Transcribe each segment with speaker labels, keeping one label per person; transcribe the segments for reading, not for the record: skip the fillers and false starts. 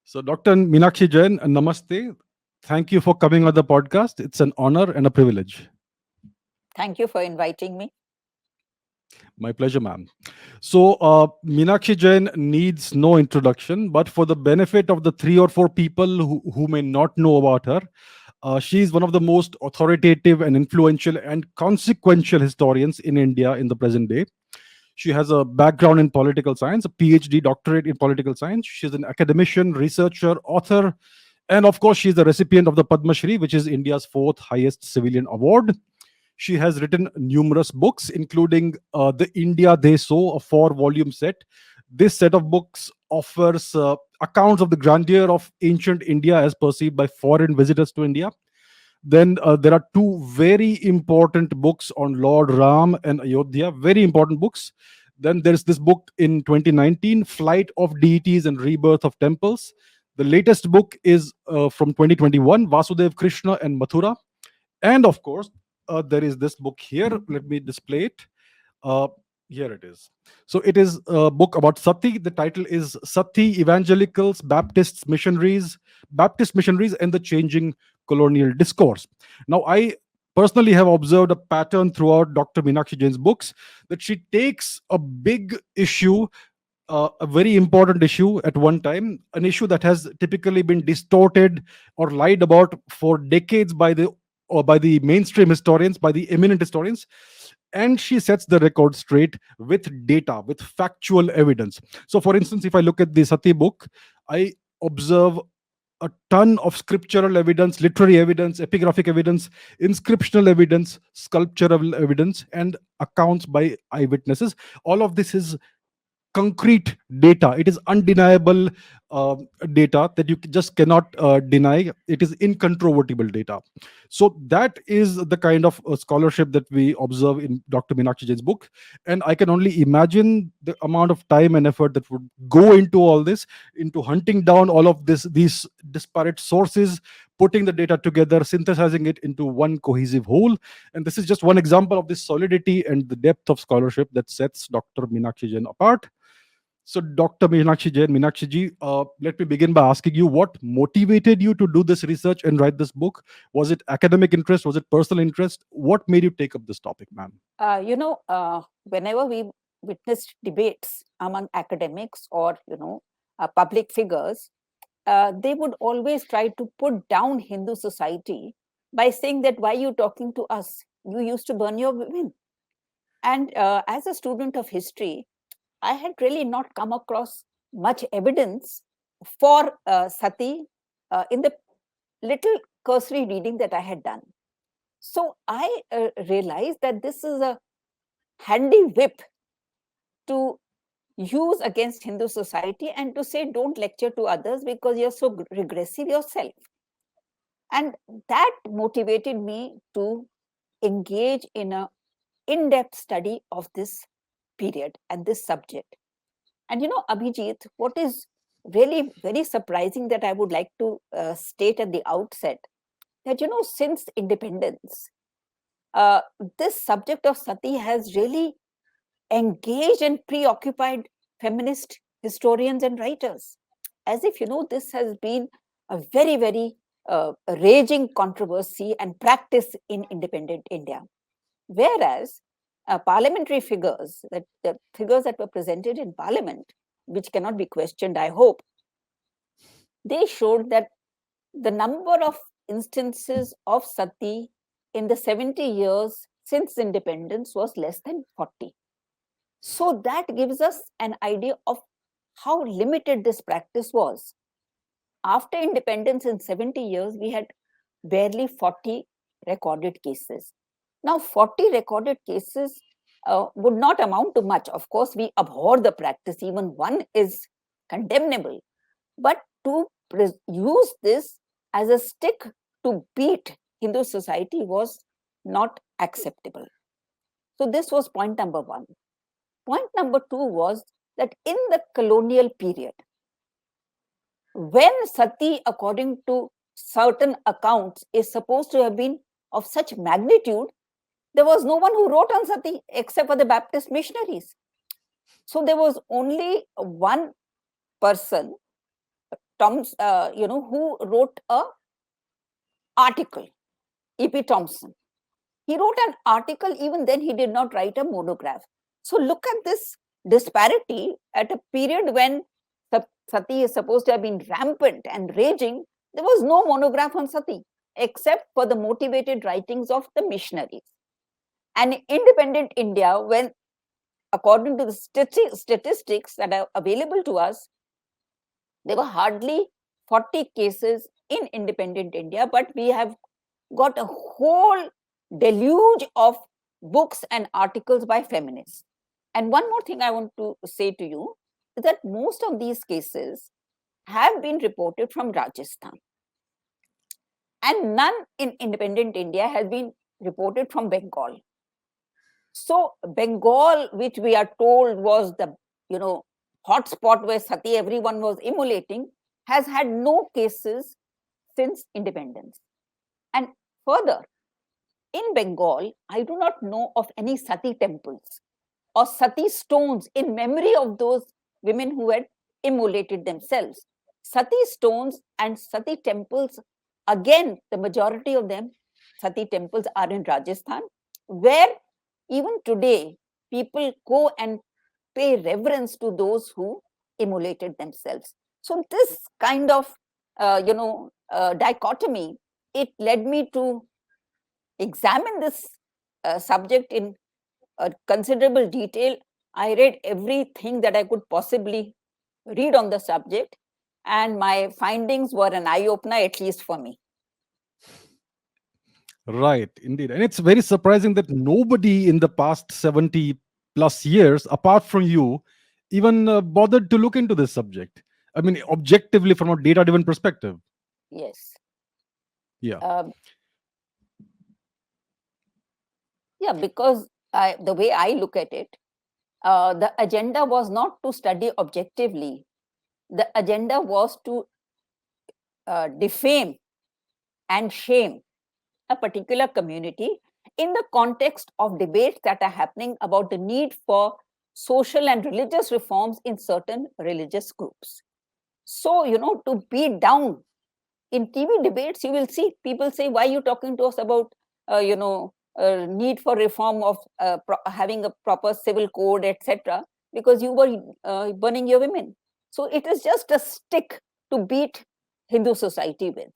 Speaker 1: So, Dr. Meenakshi Jain, namaste. Thank you for coming on the podcast. It's an honor and a privilege.
Speaker 2: Thank you for inviting me.
Speaker 1: My pleasure, ma'am. So, Meenakshi Jain needs no introduction, but for the benefit of the three or four people who may not know about her, she is one of the most authoritative and influential and consequential historians in India in the present day. She has a background in political science, a PhD doctorate in political science. She's an academician, researcher, author, and of course, she's the recipient of the Padma Shri, which is India's fourth highest civilian award. She has written numerous books, including The India They Saw, a four-volume set. This set of books offers accounts of the grandeur of ancient India as perceived by foreign visitors to India. Then there are two very important books on Lord Ram and Ayodhya, very important books. Then there's this book in 2019, Flight of Deities and Rebirth of Temples. The latest book is from 2021, Vasudeva, Krishna and Mathura. And of course, there is this book here. Let me display it. Uh, Here it is. So it is a book about Sati. The title is Sati, Evangelicals, Baptist missionaries, and the changing colonial discourse. Now, I personally have observed a pattern throughout Dr. Meenakshi Jain's books that she takes a big issue, a very important issue at one time, an issue that has typically been distorted or lied about for decades by the mainstream historians, by the eminent historians, and she sets the record straight with data, with factual evidence. So, for instance, if I look at the Sati book, I observe a ton of scriptural evidence, literary evidence, epigraphic evidence, inscriptional evidence, sculptural evidence, and accounts by eyewitnesses. All of this is concrete data. It is undeniable uh, data that you just cannot deny. It is incontrovertible data. So that is the kind of scholarship that we observe in Dr. Meenakshi Jain's book, and I can only imagine the amount of time and effort that would go into all this, into hunting down all of these disparate sources, putting the data together, synthesizing it into one cohesive whole. And this is just one example of this solidity and the depth of scholarship that sets Dr. Meenakshi Jain apart. So, Dr. Meenakshi Jain, Meenakshi ji, let me begin by asking you what motivated you to do this research and write this book? Was it academic interest? Was it personal interest? What made you take up this topic, ma'am?
Speaker 2: Whenever we witnessed debates among academics or, public figures, they would always try to put down Hindu society by saying that, why are you talking to us? You used to burn your women. And as a student of history, I had really not come across much evidence for Sati in the little cursory reading that I had done. So I realized that this is a handy whip to use against Hindu society and to say, don't lecture to others because you're so regressive yourself. And that motivated me to engage in a in-depth study of this period and this subject. And Abhijit, what is really very surprising that I would like to state at the outset, that since independence, this subject of Sati has really engaged and preoccupied feminist historians and writers, as if this has been a very, very raging controversy and practice in independent India. Whereas parliamentary figures, that the figures that were presented in parliament, which cannot be questioned, I hope, they showed that the number of instances of Sati in the 70 years since independence was less than 40. So that gives us an idea of how limited this practice was. After independence in 70 years, we had barely 40 recorded cases. Now, 40 recorded cases would not amount to much. Of course, we abhor the practice. Even one is condemnable. But to use this as a stick to beat Hindu society was not acceptable. So this was point number one. Point number two was that in the colonial period, when Sati, according to certain accounts, is supposed to have been of such magnitude, there was no one who wrote on Sati except for the Baptist missionaries. So there was only one person who wrote a article, E.P. Thompson. He wrote an article, even then he did not write a monograph. So look at this disparity at a period when Sati is supposed to have been rampant and raging. There was no monograph on Sati, except for the motivated writings of the missionaries. And in independent India, when, according to the statistics that are available to us, there were hardly 40 cases in independent India, but we have got a whole deluge of books and articles by feminists. And one more thing I want to say to you is that most of these cases have been reported from Rajasthan. And none in independent India has been reported from Bengal. So Bengal, which we are told was the, hotspot where Sati everyone was emulating, has had no cases since independence. And further, in Bengal, I do not know of any Sati temples or Sati stones in memory of those women who had immolated themselves. Sati stones and Sati temples, again, the majority of them, Sati temples, are in Rajasthan, where even today people go and pay reverence to those who immolated themselves. So this kind of, dichotomy, it led me to examine this subject in considerable detail. I read everything that I could possibly read on the subject, and my findings were an eye-opener, at least for me.
Speaker 1: Right, indeed. And it's very surprising that nobody in the past 70 plus years, apart from you, even bothered to look into this subject. I mean, objectively from a data driven perspective.
Speaker 2: Yes.
Speaker 1: Yeah.
Speaker 2: Yeah, because the way I look at it, the agenda was not to study objectively. The agenda was to defame and shame a particular community in the context of debates that are happening about the need for social and religious reforms in certain religious groups. So, to beat down in TV debates, you will see people say, why are you talking to us about, need for reform of having a proper civil code, etc., because you were burning your women. So it is just a stick to beat Hindu society with.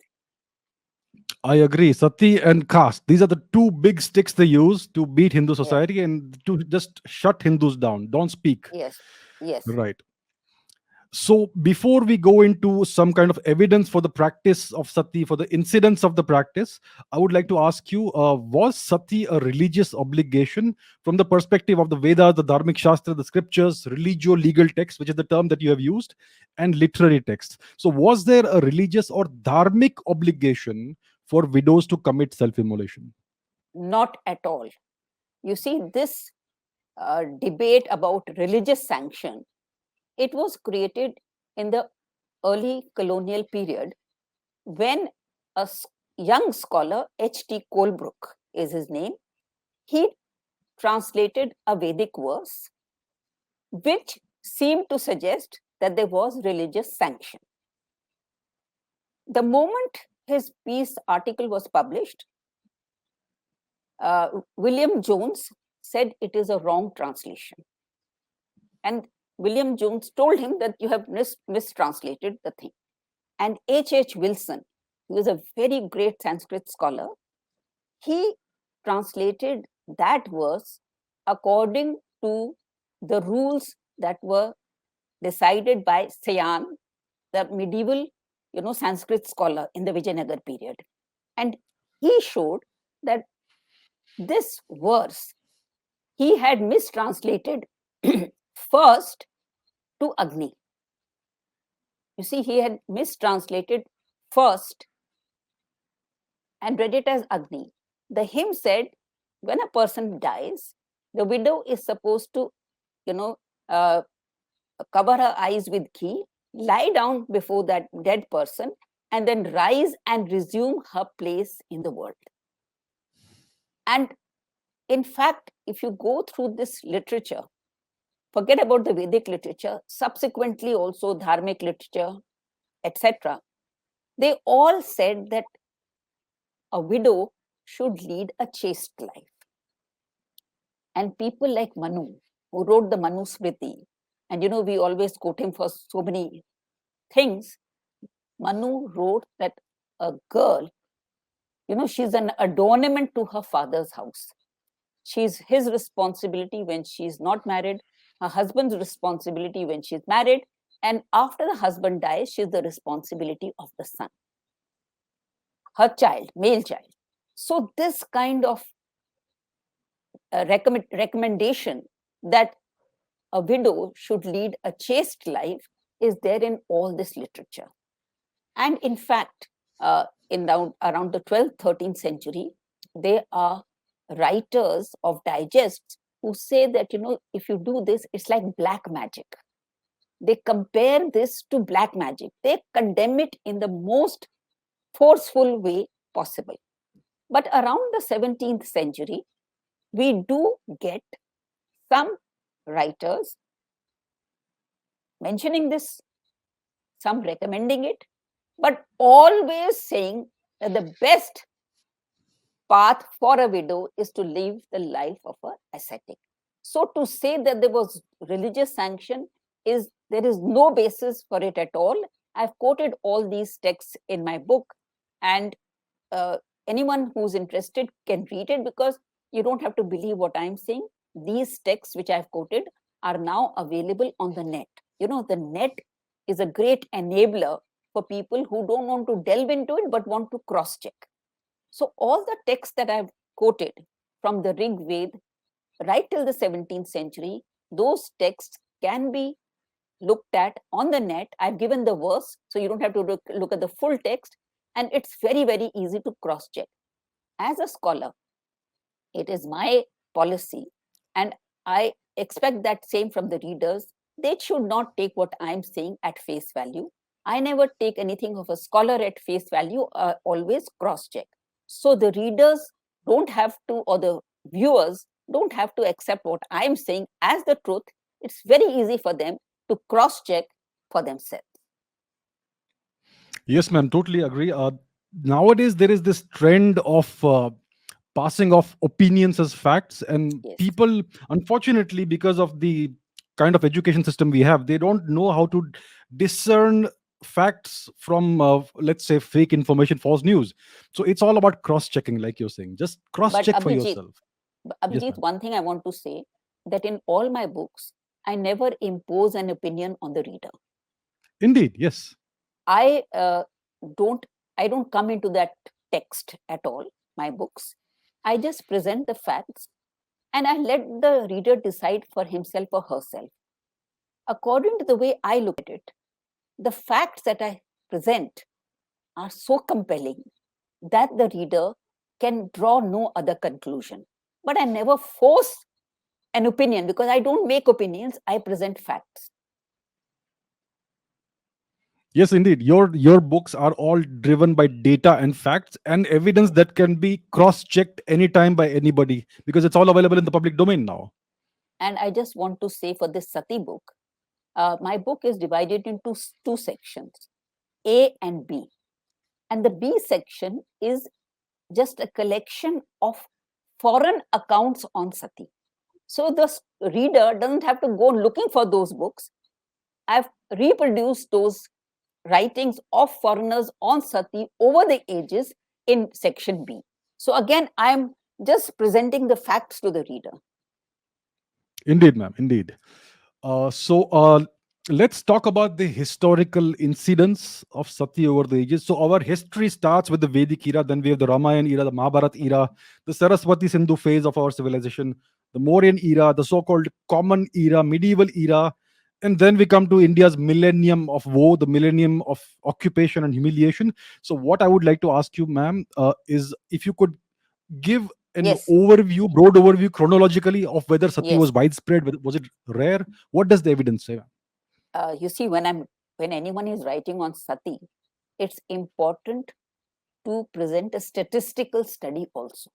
Speaker 1: I agree. Sati and caste, these are the two big sticks they use to beat Hindu society and to just shut Hindus down. Don't speak.
Speaker 2: Yes, yes.
Speaker 1: Right. So before we go into some kind of evidence for the practice of sati, for the incidence of the practice, I would like to ask you, was sati a religious obligation from the perspective of the Vedas, the Dharmic Shastra, the scriptures, religio-legal text, which is the term that you have used, and literary texts? So was there a religious or dharmic obligation for widows to commit self-immolation?
Speaker 2: Not at all. You see, this debate about religious sanction, it was created in the early colonial period when a young scholar, H.T. Colebrook is his name, he translated a Vedic verse which seemed to suggest that there was religious sanction. The moment his piece article was published, William Jones said it is a wrong translation. And William Jones told him that you have mistranslated the thing. And H.H. Wilson, who is a very great Sanskrit scholar, he translated that verse according to the rules that were decided by Sayan, the medieval, Sanskrit scholar in the Vijayanagar period. And he showed that this verse he had mistranslated first to Agni. You see, he had mistranslated first and read it as Agni. The hymn said, when a person dies, the widow is supposed to, cover her eyes with ghee, lie down before that dead person, and then rise and resume her place in the world. And in fact, if you go through this literature, forget about the Vedic literature, subsequently also Dharmic literature, etc., they all said that a widow should lead a chaste life. And people like Manu, who wrote the Manu Smriti, and we always quote him for so many things. Manu wrote that a girl, she's an adornment to her father's house. She's his responsibility when she's not married, her husband's responsibility when she's married, and after the husband dies, she's the responsibility of the son, her child, male child. So this kind of recommendation that a widow should lead a chaste life is there in all this literature. And in fact, around the 12th, 13th century, there are writers of digests who say that, if you do this, it's like black magic. They compare this to black magic. They condemn it in the most forceful way possible. But around the 17th century, we do get some writers mentioning this, some recommending it, but always saying that the best path for a widow is to live the life of an ascetic. So to say that there was religious sanction there is no basis for it at all. I've quoted all these texts in my book, and anyone who's interested can read it, because you don't have to believe what I'm saying. These texts which I've quoted are now available on the net. The net is a great enabler for people who don't want to delve into it but want to cross-check. So all the texts that I've quoted from the Rig Veda right till the 17th century, those texts can be looked at on the net. I've given the verse, so you don't have to look at the full text, and it's very, very easy to cross-check. As a scholar, it is my policy, and I expect that same from the readers. They should not take what I'm saying at face value. I never take anything of a scholar at face value, always cross-check. So the readers don't have to, or the viewers don't have to accept what I'm saying as the truth. It's very easy for them to cross-check for themselves.
Speaker 1: Yes, ma'am, totally agree. Nowadays, there is this trend of passing off opinions as facts, and
Speaker 2: Yes.
Speaker 1: people, unfortunately, because of the kind of education system we have, they don't know how to discern facts from, let's say, fake information, false news. So it's all about cross checking, like you're saying. Just cross
Speaker 2: But
Speaker 1: check for yourself. Yes,
Speaker 2: Abhijit,
Speaker 1: ma'am.
Speaker 2: one thing I want to say, that in all my books, I never impose an opinion on the reader.
Speaker 1: Indeed, yes.
Speaker 2: I don't come into that text at all, my books. I just present the facts, and I let the reader decide for himself or herself. According to the way I look at it, the facts that I present are so compelling that the reader can draw no other conclusion. But I never force an opinion, because I don't make opinions, I present facts.
Speaker 1: Yes, indeed. Your books are all driven by data and facts and evidence that can be cross-checked anytime by anybody, because it's all available in the public domain now.
Speaker 2: And I just want to say, for this Sati book, my book is divided into two sections, A and B. And the B section is just a collection of foreign accounts on Sati. So the reader doesn't have to go looking for those books. I've reproduced those writings of foreigners on Sati over the ages in section B. So again, I'm just presenting the facts to the reader.
Speaker 1: Indeed, ma'am. Indeed. So let's talk about the historical incidents of Sati over the ages. So our history starts with the Vedic era, then we have the Ramayana era, the Mahabharata era, the Saraswati Sindhu phase of our civilization, the Mauryan era, the so-called common era, medieval era, and then we come to India's millennium of woe, the millennium of occupation and humiliation. So what I would like to ask you, ma'am, is if you could give an
Speaker 2: Yes,
Speaker 1: overview, broad overview chronologically of whether Sati
Speaker 2: yes.
Speaker 1: was widespread, was it rare? What does the evidence say?
Speaker 2: You see, when anyone is writing on Sati, it's important to present a statistical study also,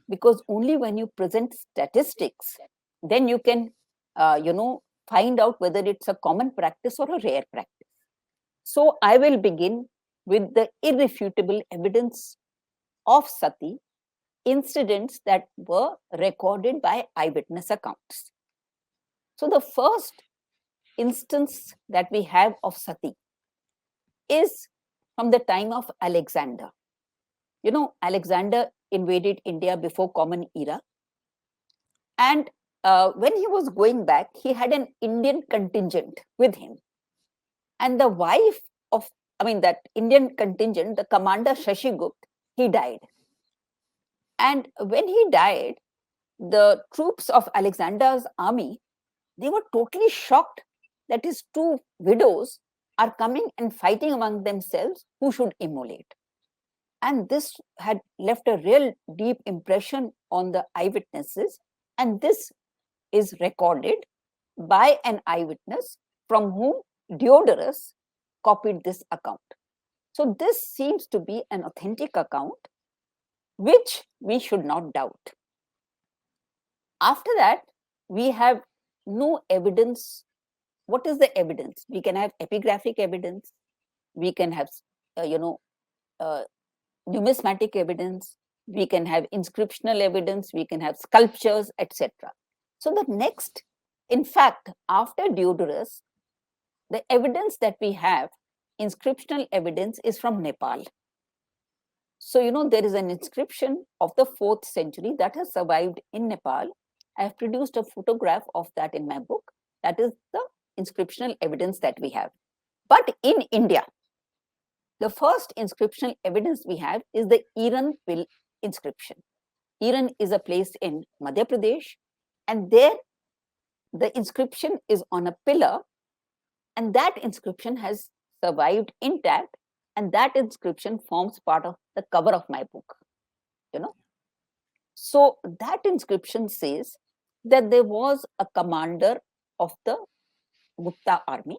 Speaker 2: because only when you present statistics, then you can find out whether it's a common practice or a rare practice. So I will begin with the irrefutable evidence of Sati, incidents that were recorded by eyewitness accounts. So the first instance that we have of Sati is from the time of Alexander. You know, Alexander invaded India before Common Era. And when he was going back, he had an Indian contingent with him. And the wife of, that Indian contingent, the commander Shashigupt, he died. And when he died, the troops of Alexander's army, they were totally shocked that his two widows are coming and fighting among themselves who should immolate. And this had left a real deep impression on the eyewitnesses. And this is recorded by an eyewitness from whom Diodorus copied this account. So this seems to be an authentic account, which we should not doubt. After that, we have no evidence. What is the evidence? We can have epigraphic evidence. We can have, numismatic evidence. We can have inscriptional evidence. We can have sculptures, etc. So the next, in fact, after Diodorus, the evidence that we have, inscriptional evidence, is from Nepal. So, there is an inscription of the 4th century that has survived in Nepal. I have produced a photograph of that in my book. That is the inscriptional evidence that we have. But in India, the first inscriptional evidence we have is the Iran Pill inscription. Iran is a place in Madhya Pradesh, and there the inscription is on a pillar, and that inscription has survived intact, and that inscription forms part of the cover of my book. So that inscription says that there was a commander of the Gupta army,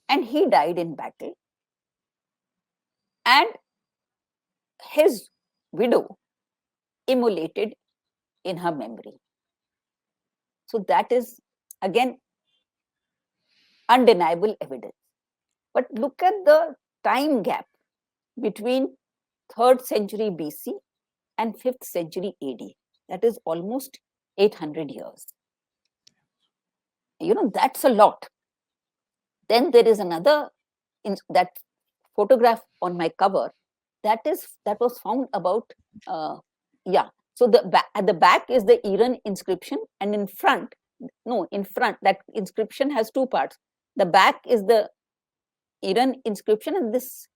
Speaker 2: and he died in battle, and his widow immolated in her memory. So that is, again, undeniable evidence. But look at the time gap between 3rd century BC and 5th century AD. That is almost 800 years. That's a lot. Then there is another, that photograph on my cover, that was found about, so at the back is the Iran inscription, and in front, that inscription has two parts. The back is the Iran inscription, and this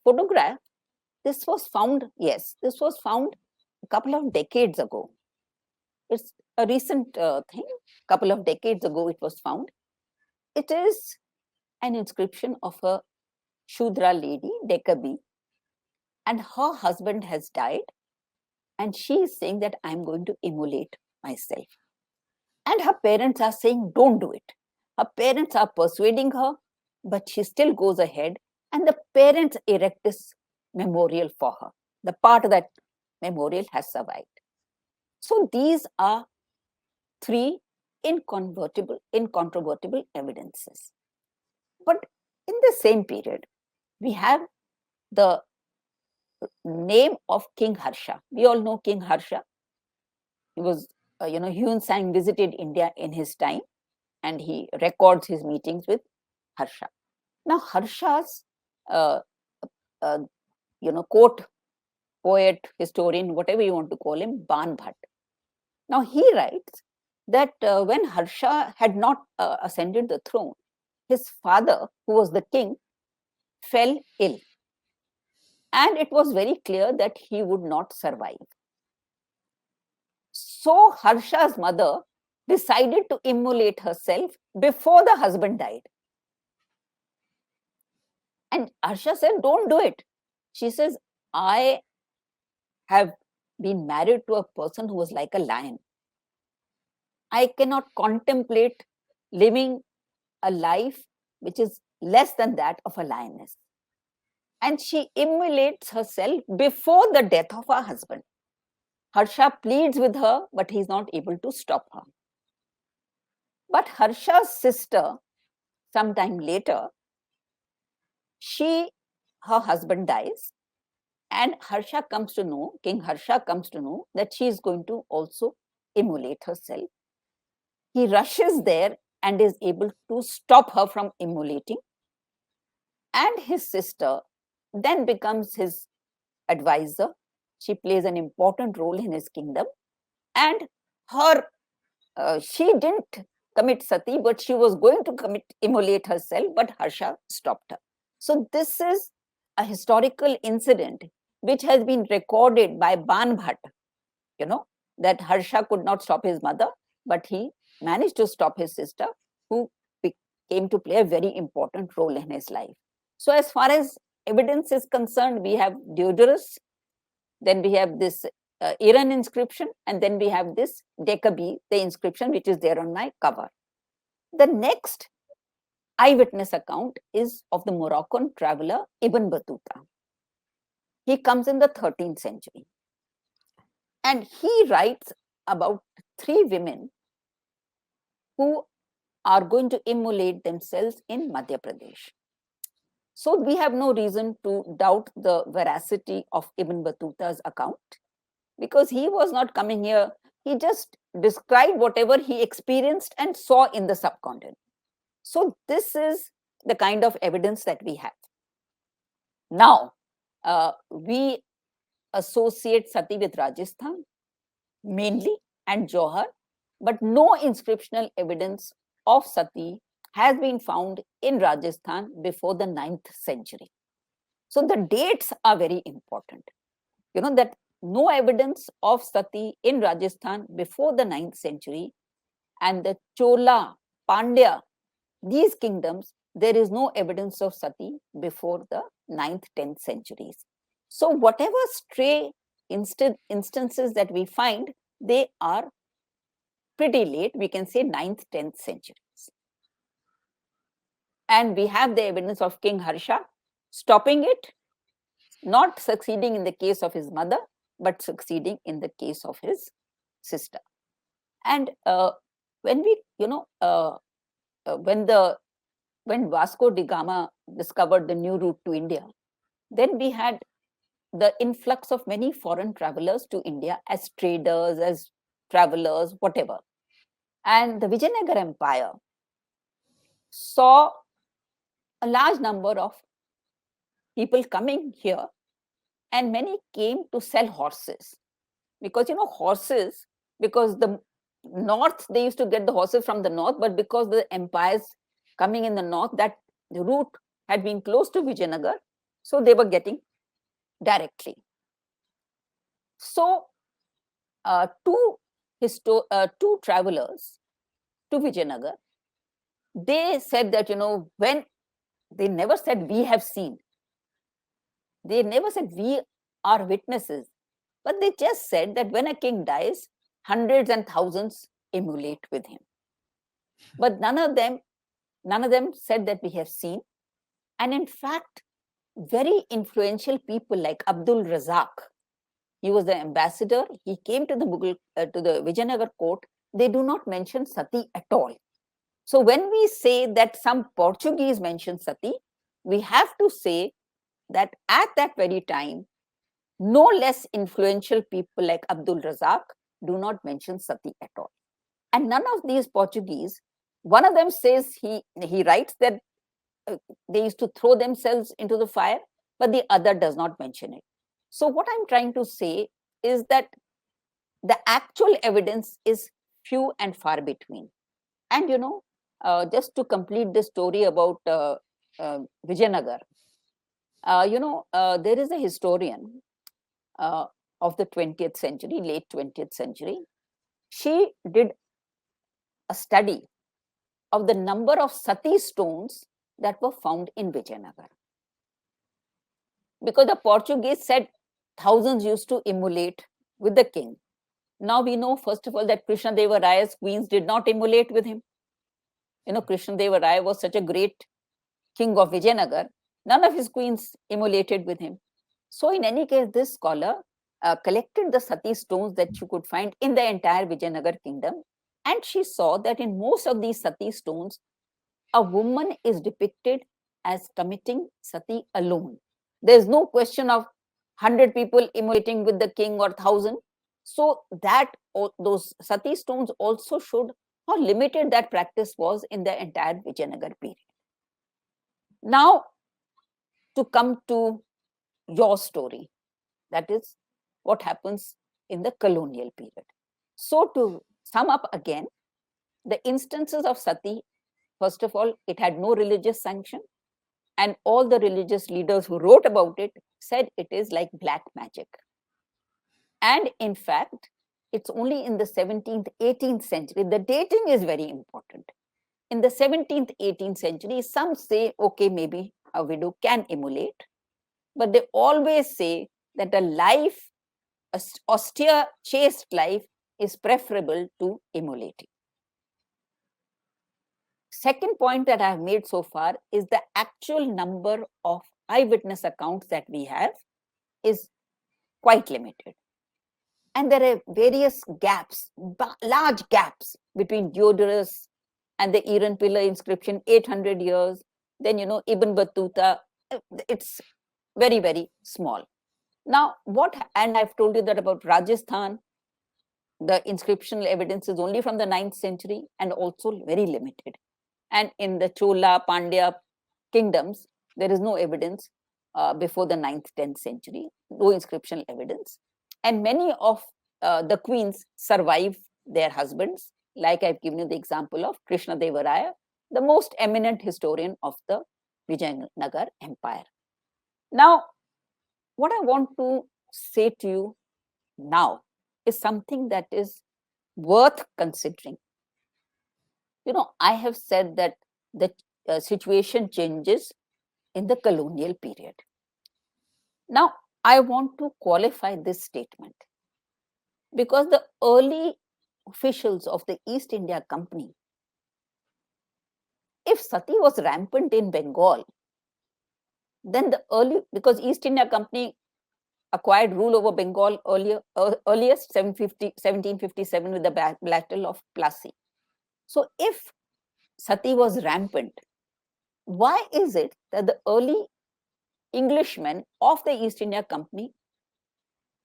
Speaker 2: photograph, this was found a couple of decades ago. It's a recent thing. A couple of decades ago it was found. It is an inscription of a Shudra lady, Dekabi, and her husband has died, and she is saying that I'm going to immolate myself. And her parents are saying, don't do it. Her parents are persuading her, but she still goes ahead, and the parents erect this memorial for her. The part of that memorial has survived. So these are 3 incontrovertible evidences. But in the same period, we have the name of King Harsha. We all know King Harsha. He was, Hyun Sang visited India in his time, and he records his meetings with Harsha. Now, Harsha's, court, poet, historian, whatever you want to call him, Ban Bhatt. Now, he writes that when Harsha had not ascended the throne, his father, who was the king, fell ill. And it was very clear that he would not survive. So Harsha's mother decided to immolate herself before the husband died. And Harsha said, don't do it. She says, I have been married to a person who was like a lion. I cannot contemplate living a life which is less than that of a lioness. And she immolates herself before the death of her husband. Harsha pleads with her, but he's not able to stop her. But Harsha's sister, sometime later, her husband dies, and King Harsha comes to know that she is going to also immolate herself. He rushes there and is able to stop her from immolating. And his sister then becomes his advisor. She plays an important role in his kingdom. And she didn't commit sati, but she was going to immolate herself, but Harsha stopped her. So this is a historical incident which has been recorded by Ban Bhatt, that Harsha could not stop his mother, but he managed to stop his sister, who came to play a very important role in his life. So as far as evidence is concerned, we have Diodorus, then we have this Iran inscription, and then we have this Dekabi, the inscription which is there on my cover. The next eyewitness account is of the Moroccan traveler Ibn Battuta. He comes in the 13th century. And he writes about 3 women who are going to immolate themselves in Madhya Pradesh. So we have no reason to doubt the veracity of Ibn Battuta's account, because he was not coming here. He just described whatever he experienced and saw in the subcontinent. So this is the kind of evidence that we have. Now, we associate Sati with Rajasthan mainly and Johar, but no inscriptional evidence of Sati has been found in Rajasthan before the 9th century. So the dates are very important. That no evidence of Sati in Rajasthan before the 9th century, and the Chola, Pandya, these kingdoms, there is no evidence of Sati before the 9th, 10th centuries. So whatever stray instances that we find, they are pretty late, we can say 9th, 10th centuries. And we have the evidence of King Harsha stopping it, not succeeding in the case of his mother, but succeeding in the case of his sister. And when we, when Vasco da Gama discovered the new route to India, then we had the influx of many foreign travelers to India as traders, as travelers, whatever. And the Vijayanagar Empire saw a large number of people coming here, and many came to sell horses. Because, horses, because the north, they used to get the horses from the north, but because the empires coming in the north, that the route had been close to Vijayanagar, so they were getting directly. So, two travelers to Vijayanagar, they said that, when they never said we have seen, they never said we are witnesses, but they just said that when a king dies, hundreds and thousands emulate with him. But none of them said that we have seen. And in fact, very influential people like Abdul Razak, he was the ambassador, he came to the Vijayanagar court, they do not mention Sati at all. So when we say that some Portuguese mention Sati, we have to say that at that very time, no less influential people like Abdul Razak do not mention Sati at all. And none of these Portuguese, one of them says, he writes that they used to throw themselves into the fire, but the other does not mention it. So what I'm trying to say is that the actual evidence is few and far between. And just to complete the story about Vijayanagar, there is a historian of the 20th century, late 20th century. She did a study of the number of Sati stones that were found in Vijayanagar. Because the Portuguese said thousands used to immolate with the king. Now we know, first of all, that Krishna Deva Raya's queens did not immolate with him. Krishna Deva Raya was such a great king of Vijayanagar. None of his queens immolated with him. So in any case, this scholar collected the Sati stones that you could find in the entire Vijayanagar kingdom. And she saw that in most of these Sati stones, a woman is depicted as committing sati alone. There's no question of 100 people immolating with the king or 1,000. So that those sati stones also showed how limited that practice was in the entire Vijayanagar period. Now, to come to your story, that is what happens in the colonial period. So to sum up again, the instances of sati, first of all, it had no religious sanction, and all the religious leaders who wrote about it said it is like black magic. And in fact, it's only in the 17th, 18th century, the dating is very important. In the 17th, 18th century, some say, okay, maybe a widow can immolate, but they always say that a life, a austere, chaste life, is preferable to immolating. Second point that I have made so far is the actual number of eyewitness accounts that we have is quite limited. And there are various gaps, large gaps between Diodorus and the Iran pillar inscription, 800 years. Then, Ibn Battuta, it's very, very small. Now, and I've told you that about Rajasthan, the inscriptional evidence is only from the 9th century and also very limited. And in the Chola, Pandya kingdoms, there is no evidence before the 9th, 10th century, no inscriptional evidence. And many of the queens survive their husbands, like I've given you the example of Krishna Devaraya, the most eminent historian of the Vijayanagar Empire. Now, what I want to say to you now is something that is worth considering. I have said that the situation changes in the colonial period. Now, I want to qualify this statement because the early officials of the East India Company, if sati was rampant in Bengal, then because East India Company acquired rule over Bengal earliest 1757 with the Battle of Plassey. So if sati was rampant, why is it that the early Englishmen of the East India Company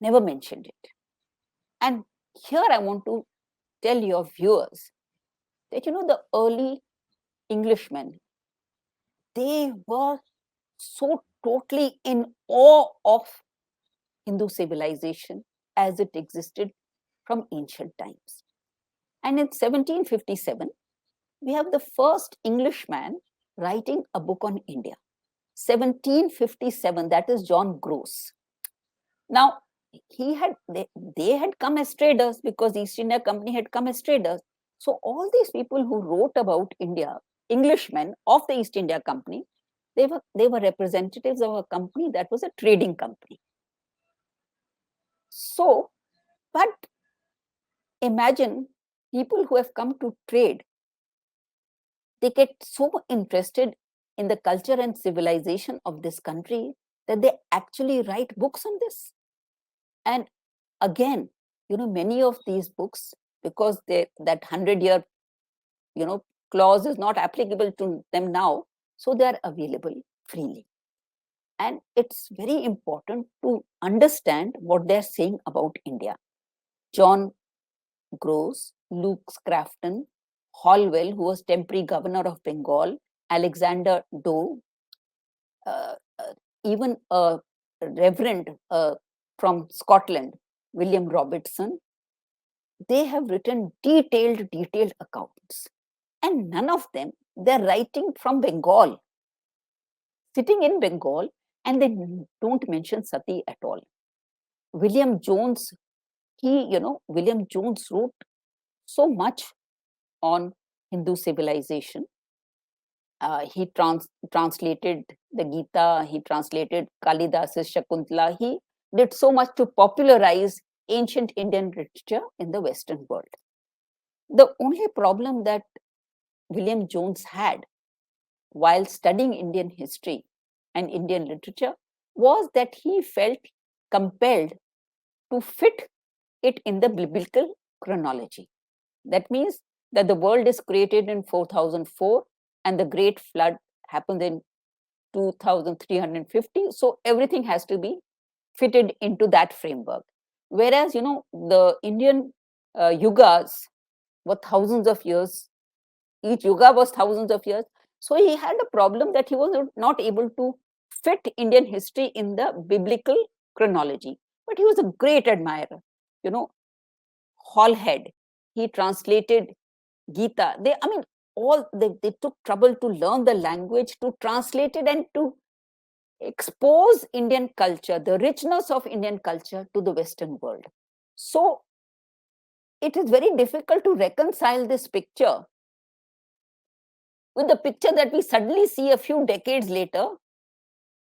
Speaker 2: never mentioned it? And here I want to tell your viewers that, the early Englishmen, they were so totally in awe of Hindu civilization as it existed from ancient times. And in 1757, we have the first Englishman writing a book on India. 1757, that is John Gross. Now, they had come as traders because the East India Company had come as traders. So all these people who wrote about India, Englishmen of the East India Company, they were representatives of a company that was a trading company. So, but imagine people who have come to trade, they get so interested in the culture and civilization of this country that they actually write books on this. And again, many of these books, because that 100-year, clause is not applicable to them now, so they are available freely. And it's very important to understand what they're saying about India. John Gross, Luke Crafton, Holwell, who was temporary governor of Bengal, Alexander Doe, even a reverend from Scotland, William Robertson, they have written detailed accounts. And none of them, they're writing from Bengal, sitting in Bengal, and they don't mention sati at all. William Jones, William Jones wrote so much on Hindu civilization. He translated the Gita, he translated Kalidas's Shakuntala, he did so much to popularize ancient Indian literature in the Western world. The only problem that William Jones had while studying Indian history and Indian literature was that he felt compelled to fit it in the biblical chronology. That means that the world is created in 4004 and the great flood happens in 2350. So everything has to be fitted into that framework. Whereas, the Indian yugas were thousands of years. Each yuga was thousands of years. So he had a problem that he was not able to fit Indian history in the biblical chronology. But he was a great admirer, Hall head. He translated Gita. They took trouble to learn the language, to translate it, and to expose Indian culture, the richness of Indian culture to the Western world. So it is very difficult to reconcile this picture with the picture that we suddenly see a few decades later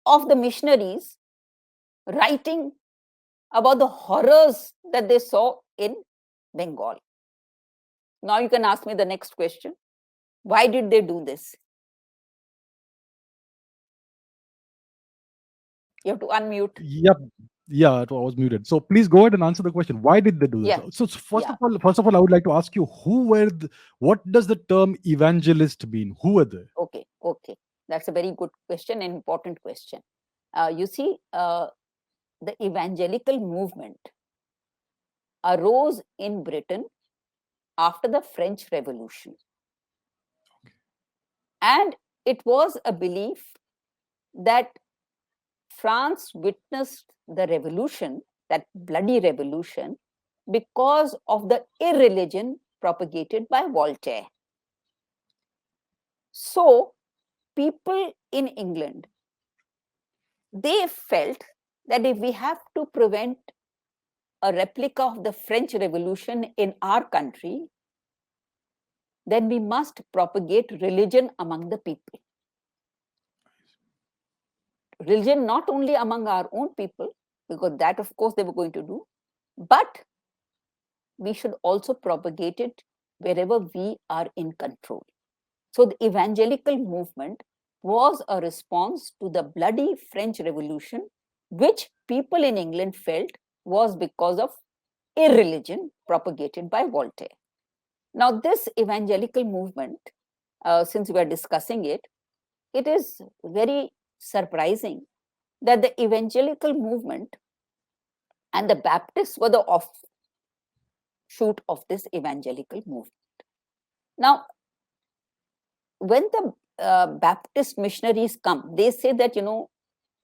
Speaker 2: of the missionaries writing about the horrors that they saw in Bengal. Now you can ask me the next question. Why did they do this? You have to unmute.
Speaker 1: Yep. Yeah, I was muted. So please go ahead and answer the question. Why did they do this?
Speaker 2: Yeah.
Speaker 1: So first of all, I would like to ask you, what does the term evangelist mean? Who were they?
Speaker 2: Okay. That's a very good question, an important question. You see, the evangelical movement arose in Britain after the French Revolution. And it was a belief that France witnessed the revolution, that bloody revolution, because of the irreligion propagated by Voltaire. So, people in England, they felt that if we have to prevent a replica of the French Revolution in our country, then we must propagate religion among the people. Religion not only among our own people, because that of course they were going to do, but we should also propagate it wherever we are in control. So the evangelical movement was a response to the bloody French Revolution, which people in England felt was because of irreligion propagated by Voltaire. Now, this evangelical movement, since we are discussing it, it is very surprising that the evangelical movement and the Baptists were the offshoot of this evangelical movement. Now, when the Baptist missionaries come, they say that,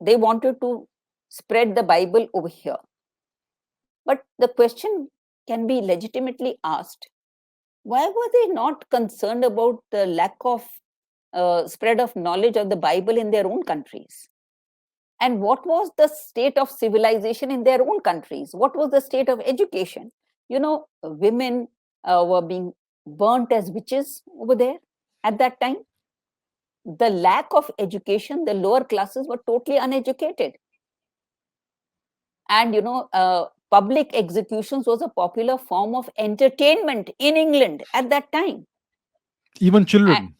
Speaker 2: they wanted to spread the Bible over here. But the question can be legitimately asked, why were they not concerned about the lack of spread of knowledge of the Bible in their own countries? And what was the state of civilization in their own countries? What was the state of education? Women were being burnt as witches over there at that time. The lack of education, the lower classes were totally uneducated. And, public executions was a popular form of entertainment in England at that time.
Speaker 1: Even children.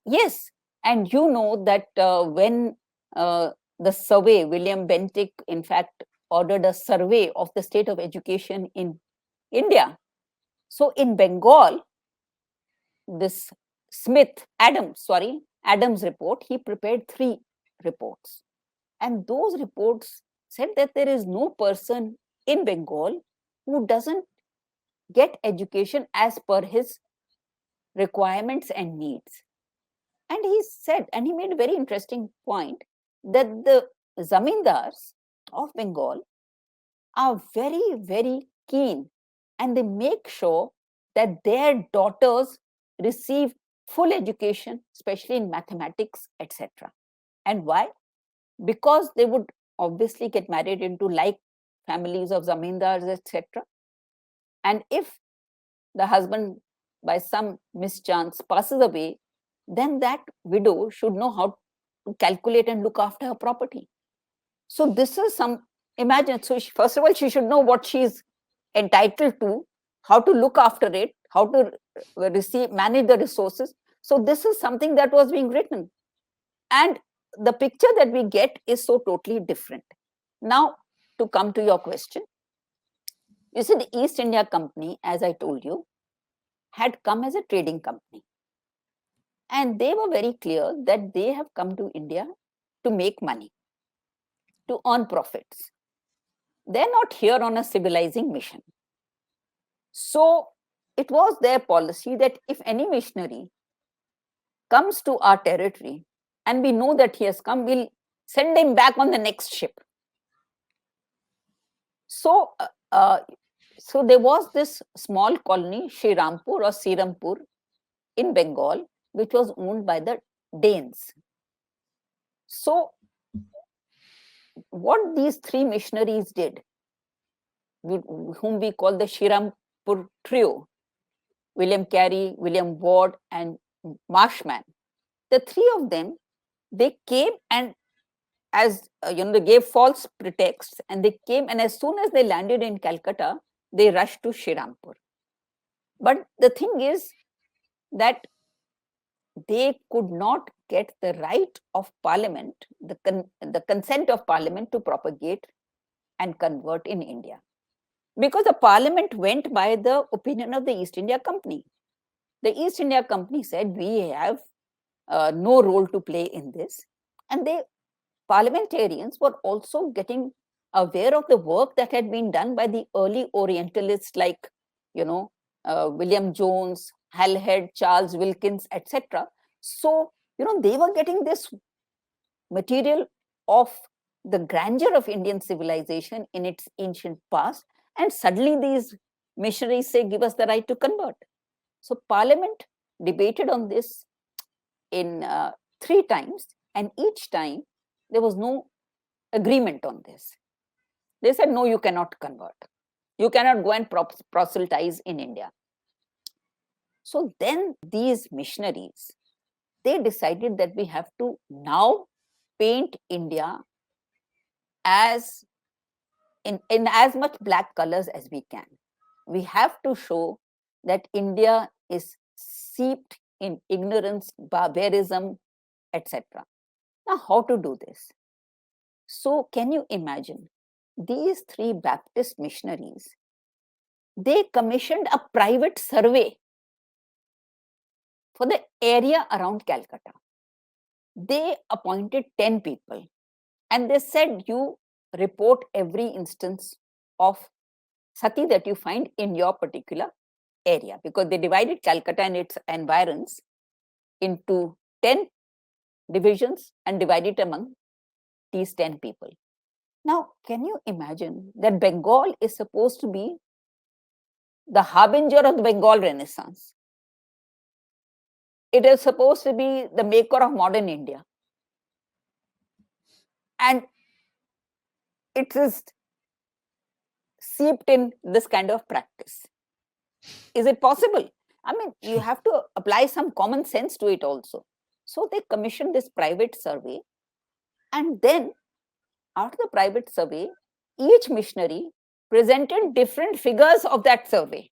Speaker 2: Yes. And you know that when the survey, William Bentinck, in fact, ordered a survey of the state of education in India. So in Bengal, this Adams report, he prepared 3 reports. And those reports said that there is no person in Bengal who doesn't get education as per his requirements and needs. And he said, and he made a very interesting point, that the zamindars of Bengal are very, very keen, and they make sure that their daughters receive full education, especially in mathematics, etc. And why? Because they would obviously get married into like families of zamindars, etc. And if the husband by some mischance passes away, then that widow should know how to calculate and look after her property. So this is imagine, so first of all, she should know what she is entitled to, how to look after it, how to manage the resources. So this is something that was being written. And the picture that we get is so totally different. Now, to come to your question, you see, the East India Company, as I told you, had come as a trading company. And they were very clear that they have come to India to make money, to earn profits. They're not here on a civilizing mission. So it was their policy that if any missionary comes to our territory and we know that he has come, we'll send him back on the next ship. So, so there was this small colony, Shirampur or Sirampur in Bengal, which was owned by the Danes. So what these three missionaries did, whom we call the Shirampur trio, William Carey, William Ward, and Marshman, the three of them, they came and as they gave false pretexts, and they came, and as soon as they landed in Calcutta, they rushed to Shirampur. But the thing is that they could not get the right of Parliament, the consent of Parliament to propagate and convert in India. Because the Parliament went by the opinion of the East India Company. The East India Company said, we have no role to play in this. And they parliamentarians were also getting aware of the work that had been done by the early Orientalists like, William Jones, Halhed, Charles Wilkins, etc. So, they were getting this material of the grandeur of Indian civilization in its ancient past, and suddenly these missionaries say, give us the right to convert. So Parliament debated on this in 3 times, and each time there was no agreement on this. They said, no, you cannot convert. You cannot go and proselytize in India. So then these missionaries, they decided that we have to now paint India as in as much black colors as we can. We have to show that India is steeped in ignorance, barbarism, etc. Now, how to do this? So, can you imagine these 3 Baptist missionaries? They commissioned a private survey for the area around Calcutta. They appointed 10 people and they said, you report every instance of Sati that you find in your particular area, because they divided Calcutta and its environs into 10 divisions and divided among these 10 people. Now, can you imagine that Bengal is supposed to be the harbinger of the Bengal Renaissance? It is supposed to be the maker of modern India. And it is seeped in this kind of practice. Is it possible? I mean, you have to apply some common sense to it also. So they commissioned this private survey, and then after the private survey, each missionary presented different figures of that survey.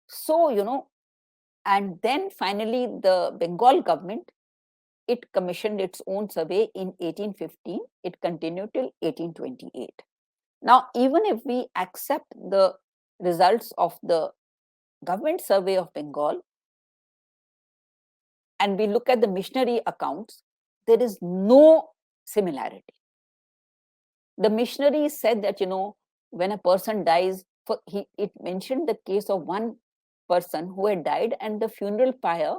Speaker 2: So, and then finally the Bengal government, it commissioned its own survey in 1815. It continued till 1828. Now, even if we accept the results of the government survey of Bengal and we look at the missionary accounts, there is no similarity. The missionaries said that, when a person dies, it mentioned the case of one person who had died and the funeral pyre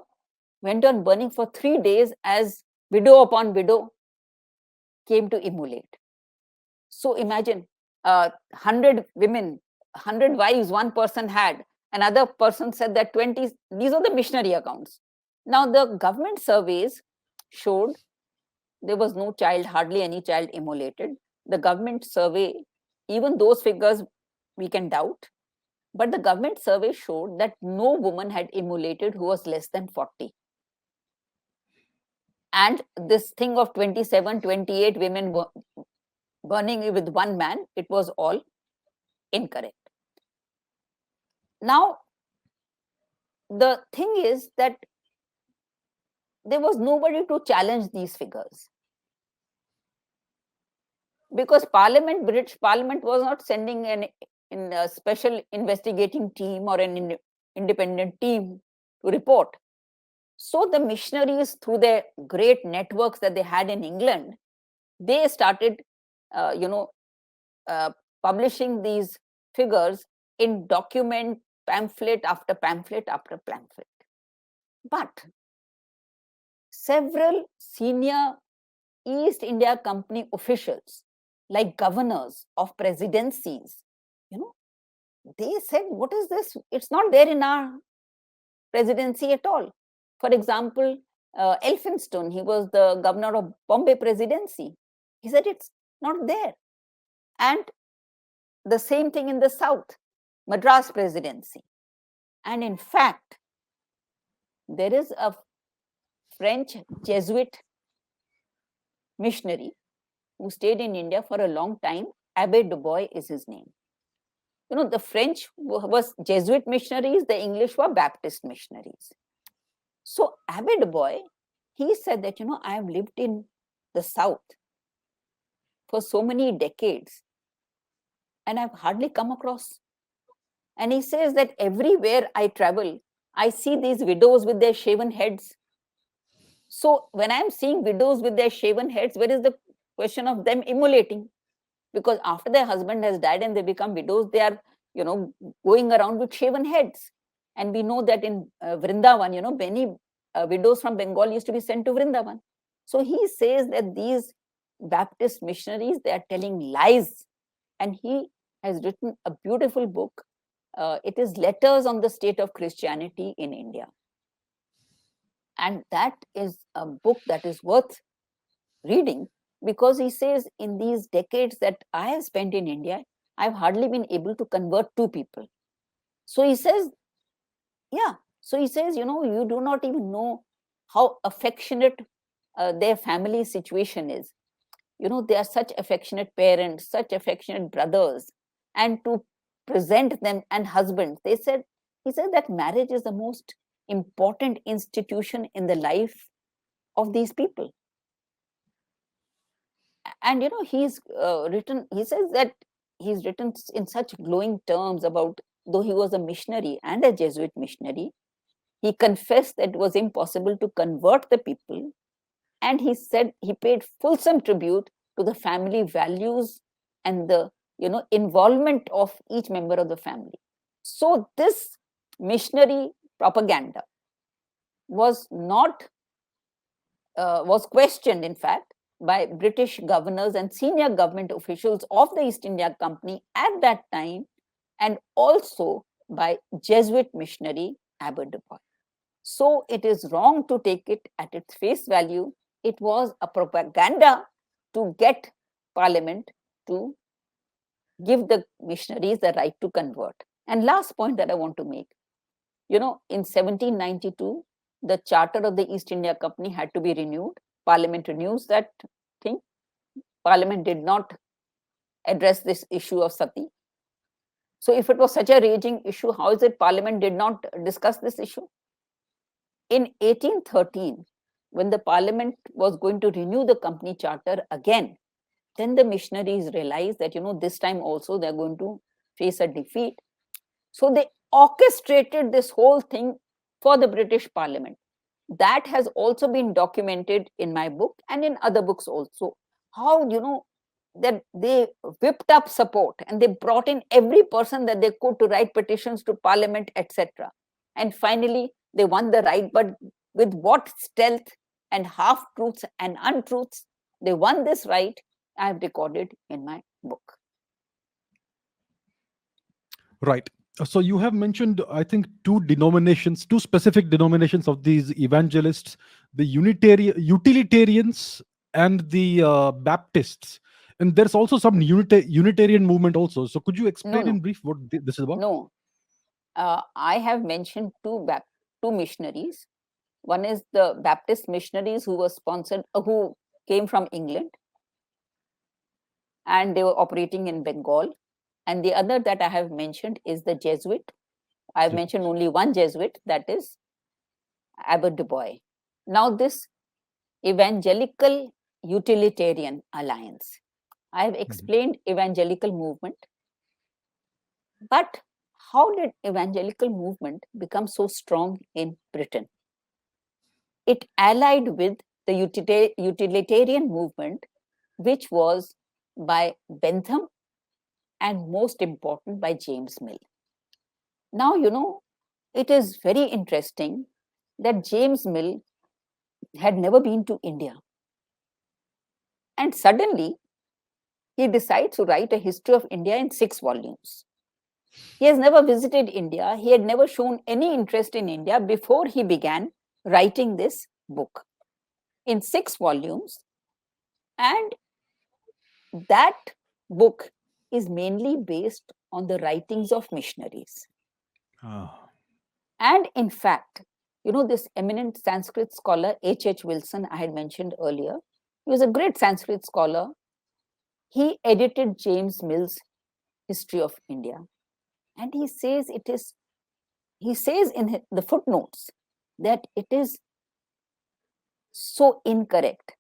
Speaker 2: went on burning for 3 days as widow upon widow came to immolate. So imagine 100 women, 100 wives one person had. Another person said that 20, these are the missionary accounts. Now the government surveys showed there was no child, hardly any child immolated. The government survey, even those figures we can doubt, but the government survey showed that no woman had immolated who was less than 40. And this thing of 27, 28 women burning with one man, it was all incorrect. Now, the thing is that there was nobody to challenge these figures, because British Parliament was not sending a special investigating team or an independent team to report. So the missionaries, through their great networks that they had in England, they started, uh, you know, uh, publishing these figures in document, pamphlet after pamphlet after pamphlet. But several senior East India Company officials, like governors of presidencies, you know, they said, what is this? It's not there in our presidency at all. For example, Elphinstone, he was the governor of Bombay presidency. He said it's not there. And the same thing in the South, Madras presidency. And in fact, there is a French Jesuit missionary who stayed in India for a long time. Abbe Dubois is his name. You know, the French was Jesuit missionaries, the English were Baptist missionaries. So Abbe Dubois, he said that, you know, I have lived in the South for so many decades and I've hardly come across. And he says that everywhere I travel, I see these widows with their shaven heads. So when I'm seeing widows with their shaven heads, where is the question of them immolating? Because after their husband has died and they become widows, they are, you know, going around with shaven heads. And we know that in Vrindavan, you know, many widows from Bengal used to be sent to Vrindavan. So he says that these Baptist missionaries, they are telling lies. And he has written a beautiful book. It is Letters on the State of Christianity in India. And that is a book that is worth reading, because he says in these decades that I have spent in India, I've hardly been able to convert two people. So he says, yeah. So he says, you know, you do not even know how affectionate their family situation is. You know, they are such affectionate parents, such affectionate brothers, and to present them and husbands. He said that marriage is the most important institution in the life of these people. And you know, he says that he's written in such glowing terms about, though he was a missionary and a Jesuit missionary, he confessed that it was impossible to convert the people, and he said he paid fulsome tribute to the family values and the, you know, involvement of each member of the family. So this missionary propaganda was not was questioned, in fact, by British governors and senior government officials of the East India Company at that time, and also by Jesuit missionary Abbe Dubois. So it is wrong to take it at its face value. It was a propaganda to get Parliament to give the missionaries the right to convert. And last point that I want to make, you know, in 1792, the charter of the East India Company had to be renewed. Parliament renews that thing. Parliament did not address this issue of Sati. So if it was such a raging issue, how is it Parliament did not discuss this issue? In 1813, when the Parliament was going to renew the company charter again, then the missionaries realized that, you know, this time also they're going to face a defeat. So they orchestrated this whole thing for the British Parliament. That has also been documented in my book and in other books also. How, you know, that they whipped up support and they brought in every person that they could to write petitions to Parliament, etc. And finally, they won the right, but with what stealth and half truths and untruths they won this right, I have recorded in my book.
Speaker 1: Right. So you have mentioned, I think, two specific denominations of these evangelists: the Utilitarians and the Baptists. And there's also some Unitarian movement also. So could you
Speaker 2: No,
Speaker 1: explain
Speaker 2: no,
Speaker 1: in brief what this is about?
Speaker 2: no. I have mentioned two missionaries. One is the Baptist missionaries who were sponsored, who came from England, and they were operating in Bengal. And the other that I have mentioned is the Jesuit. I have mentioned only one Jesuit, that is Abbe Dubois. Now, this Evangelical Utilitarian Alliance, I have explained evangelical movement, but how did evangelical movement become so strong in Britain? it allied with the utilitarian movement, which was by Bentham and most important by James Mill. Now, it is very interesting that James Mill had never been to India. And suddenly, he decides to write a history of India in 6 volumes. He has never visited India. He had never shown any interest in India before he began writing this book in 6 volumes. And that book is mainly based on the writings of missionaries.
Speaker 1: Ah.
Speaker 2: And in fact, this eminent Sanskrit scholar, H. Wilson, I had mentioned earlier, he was a great Sanskrit scholar. He edited James Mill's History of India. And he says in the footnotes that it is so incorrect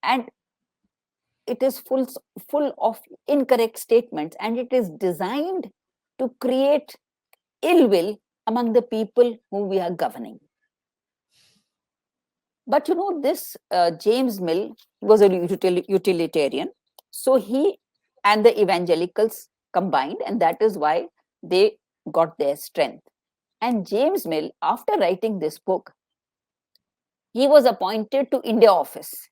Speaker 2: and it is full of incorrect statements, and it is designed to create ill will among the people who we are governing. But this James Mill was a utilitarian, so he and the evangelicals combined, and that is why they got their strength. And James Mill, after writing this book, he was appointed to India Office.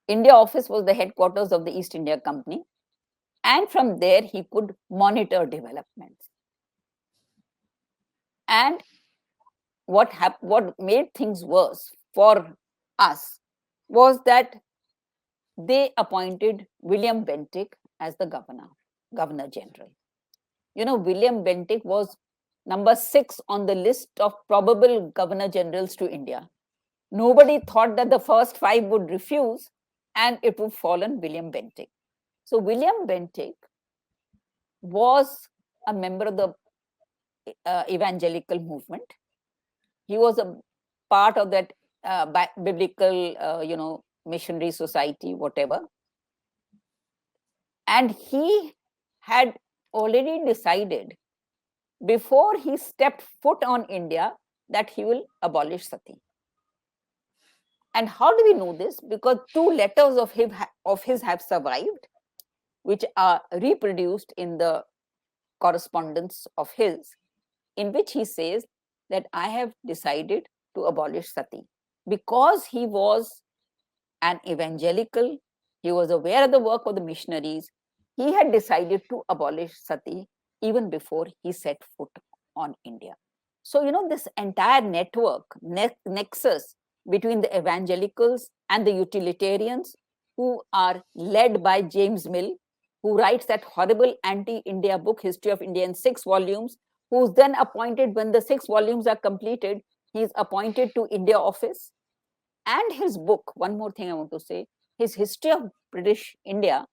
Speaker 2: India Office was the headquarters of the East India Company, and from there he could monitor developments. And what made things worse for us was that they appointed William Bentinck as the Governor General. William Bentinck was number 6 on the list of probable Governor Generals to India. Nobody thought that the first 5 would refuse and it would fall on William Bentinck. So William Bentinck was a member of the evangelical movement. He was a part of that biblical, missionary society, whatever. And he had already decided before he stepped foot on India that he will abolish Sati. And how do we know this? Because 2 letters of his have survived, which are reproduced in the correspondence of his, in which he says that I have decided to abolish Sati. Because he was an evangelical, he was aware of the work of the missionaries, he had decided to abolish Sati even before he set foot on India. So, this entire network, nexus between the evangelicals and the utilitarians, who are led by James Mill, who writes that horrible anti-India book, History of India, in 6 volumes, who's then appointed, when the 6 volumes are completed, he's appointed to India Office. And his book, one more thing I want to say, his History of British India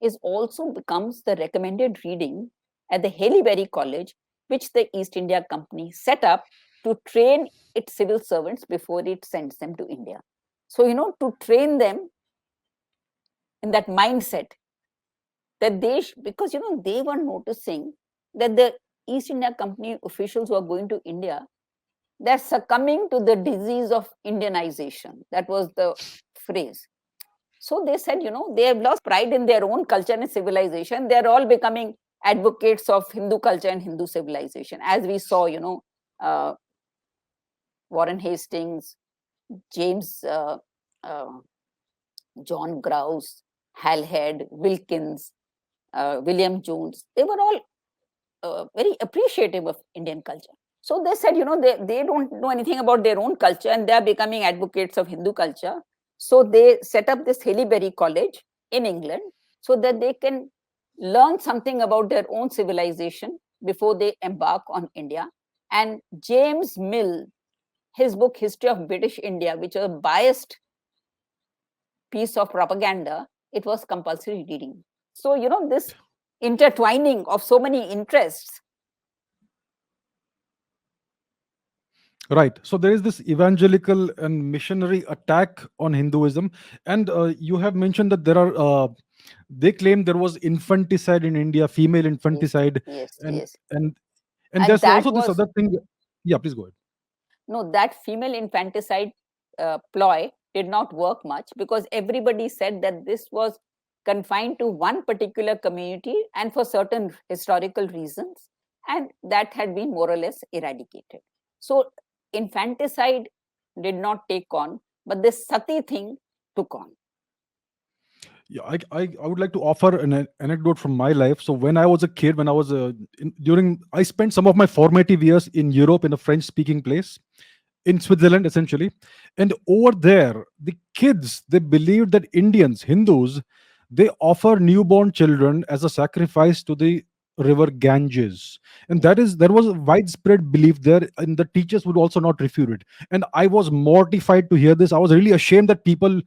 Speaker 2: is also becomes the recommended reading at the Haileybury College, which the East India Company set up to train its civil servants before it sends them to India. So, to train them in that mindset that because, they were noticing that the East India Company officials who are going to India, they're succumbing to the disease of Indianization. That was the phrase. So they said, they have lost pride in their own culture and civilization. They're all becoming advocates of Hindu culture and Hindu civilization. As we saw, Warren Hastings, James, John Grouse, Hal Head, Wilkins, William Jones, they were all very appreciative of Indian culture. So they said, they don't know anything about their own culture and they are becoming advocates of Hindu culture. So they set up this Haileybury College in England so that they can learn something about their own civilization before they embark on India. And James Mill, his book, History of British India, which was a biased piece of propaganda, it was compulsory reading. So, this intertwining of so many interests.
Speaker 1: Right. So there is this evangelical and missionary attack on Hinduism. And you have mentioned that there are, they claim there was infanticide in India, female infanticide.
Speaker 2: Yes.
Speaker 1: And there's also this other thing. Yeah, please go ahead.
Speaker 2: No, that female infanticide ploy did not work much, because everybody said that this was confined to one particular community and for certain historical reasons, and that had been more or less eradicated. So infanticide did not take on, but this sati thing took on.
Speaker 1: Yeah, I would like to offer anecdote from my life. So when I was a kid, when I was during, I spent some of my formative years in Europe in a French speaking place in Switzerland, essentially. And over there, the kids, they believed that Indians, Hindus, they offer newborn children as a sacrifice to the river Ganges. And that is, there was a widespread belief there, and the teachers would also not refute it. And I was mortified to hear this. I was really ashamed that people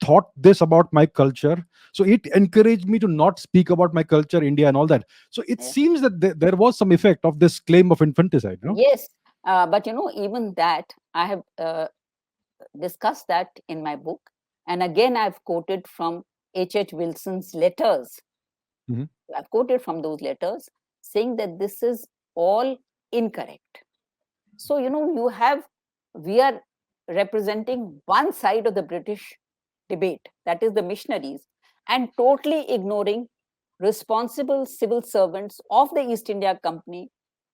Speaker 1: thought this about my culture. So it encouraged me to not speak about my culture, India, and all that. So it
Speaker 2: Yeah.
Speaker 1: seems that there was some effect of this claim of infanticide, you know?
Speaker 2: Yes, but even that I have discussed that in my book, and again I've quoted from H. Wilson's letters.
Speaker 1: Mhm.
Speaker 2: I've quoted from those letters saying that this is all incorrect. So, we are representing one side of the British debate, that is the missionaries, and totally ignoring responsible civil servants of the East India Company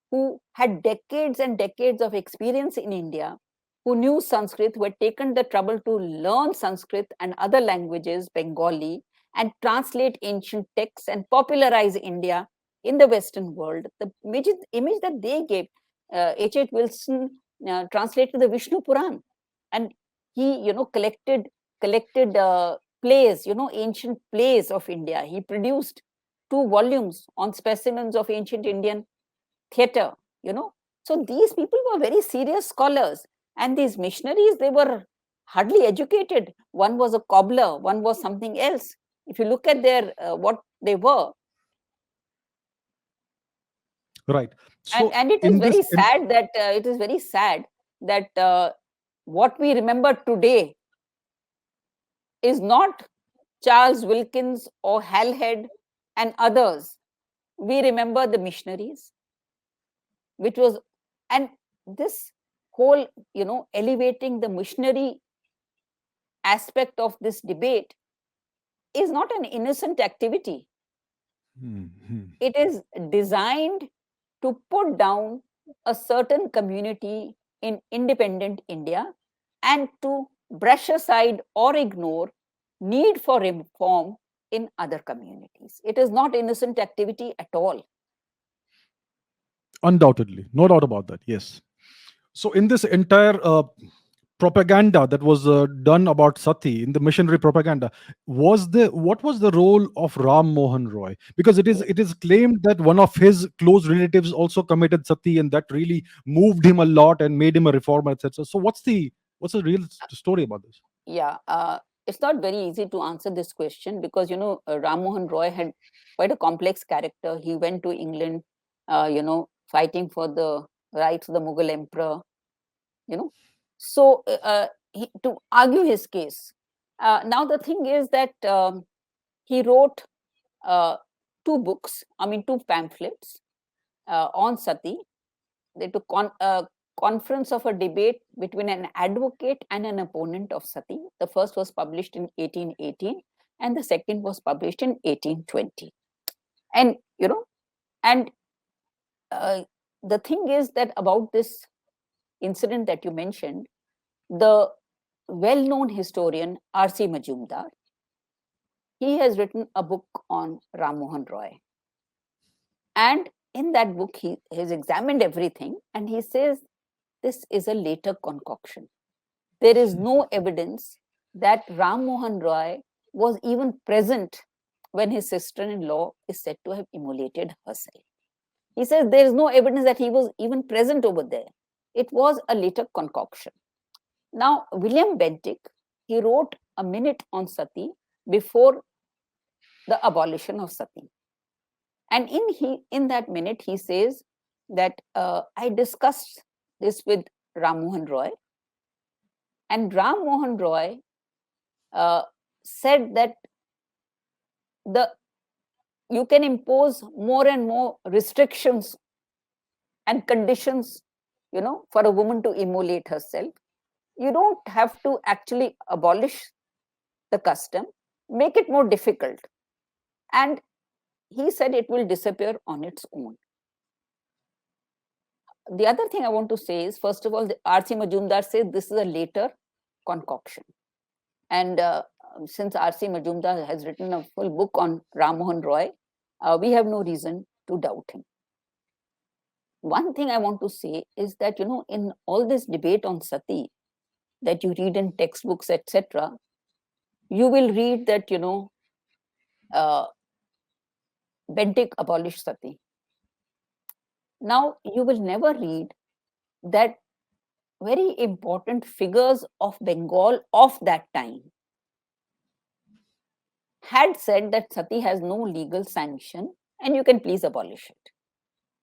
Speaker 2: who had decades and decades of experience in India, who knew Sanskrit, who had taken the trouble to learn Sanskrit and other languages, Bengali, and translate ancient texts and popularize India in the Western world. The image that they gave, H. Wilson translated the Vishnu Puran, and he, collected plays, ancient plays of India. He produced 2 volumes on specimens of ancient Indian theater, you know. So these people were very serious scholars, and these missionaries, they were hardly educated. One was a cobbler, one was something else. If you look at their what they were,
Speaker 1: Right.
Speaker 2: and
Speaker 1: So
Speaker 2: and it is
Speaker 1: in this,
Speaker 2: very sad that what we remember today is not Charles Wilkins or Halhead and others. We remember the missionaries, which was, and this whole, elevating the missionary aspect of this debate is not an innocent activity.
Speaker 1: Mhm.
Speaker 2: It is designed to put down a certain community in independent India and to brush aside or ignore need for reform in other communities. It is not innocent activity at all.
Speaker 1: Undoubtedly, no doubt about that. Yes. So in this entire propaganda that was done about Sati, in the missionary propaganda, what was the role of Ram Mohan Roy? Because
Speaker 2: Yes.
Speaker 1: it is claimed that one of his close relatives also committed Sati, and that really moved him a lot and made him a reformer, etc. So what's the real story about this?
Speaker 2: Yeah, it's not very easy to answer this question because Ram Mohan Roy had quite a complex character. He went to England, fighting for the rights of the Mughal emperor. You know, so to argue his case. Now the thing is that he wrote uh, 2 books. I mean, 2 pamphlets on Sati. They took conference of a debate between an advocate and an opponent of Sati. The first was published in 1818 and the second was published in 1820. And, and uh, the thing is that about this incident that you mentioned, the well-known historian R.C. Majumdar, he has written a book on Ram Mohan Roy. And in that book, he has examined everything and he says this is a later concoction. There is no evidence that Ram Mohan Roy was even present when his sister-in-law is said to have immolated herself. He says there is no evidence that he was even present over there. It was a later concoction. Now, William Bentinck, he wrote a minute on Sati before the abolition of Sati. And in that minute, he says that I discussed this with Ram Mohan Roy, and Ram Mohan Roy uh, said that the you can impose more and more restrictions and conditions, for a woman to immolate herself. you don't have to actually abolish the custom, make it more difficult. And he said it will disappear on its own. The other thing I want to say is, first of all, R.C. Majumdar says this is a later concoction. And since R.C. Majumdar has written a full book on Mohan Roy, we have no reason to doubt him. One thing I want to say is that, in all this debate on Sati that you read in textbooks, etc., you will read that, Bentinck abolished Sati. Now, you will never read that very important figures of Bengal of that time had said that Sati has no legal sanction and you can please abolish it.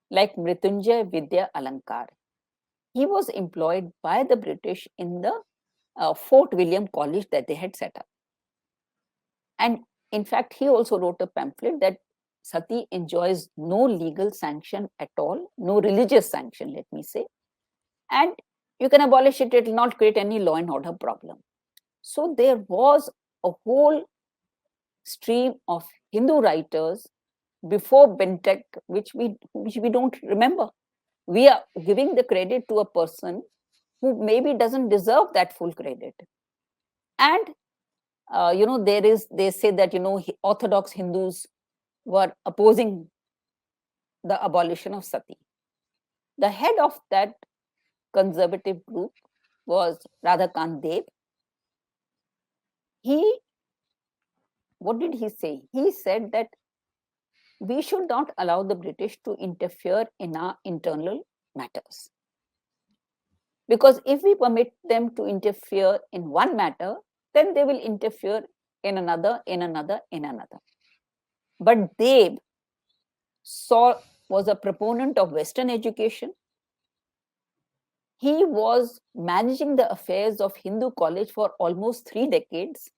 Speaker 2: Like Mrityunjay Vidya Alankar. He was employed by the British in the Fort William College that they had set up. And in fact, he also wrote a pamphlet that Sati enjoys no legal sanction at all, no religious sanction, let me say. And you can abolish it, it will not create any law and order problem. So there was a whole stream of Hindu writers before Bentinck, which we don't remember. We are giving the credit to a person who maybe doesn't deserve that full credit. And they say that Orthodox Hindus were opposing the abolition of Sati. The head of that conservative group was Radhakant Deb. What did he say? He said that we should not allow the British to interfere in our internal matters. Because if we permit them to interfere in one matter, then they will interfere in another, in another, in another. But Deb was a proponent of Western education. He was managing the affairs of Hindu college for almost 3 decades.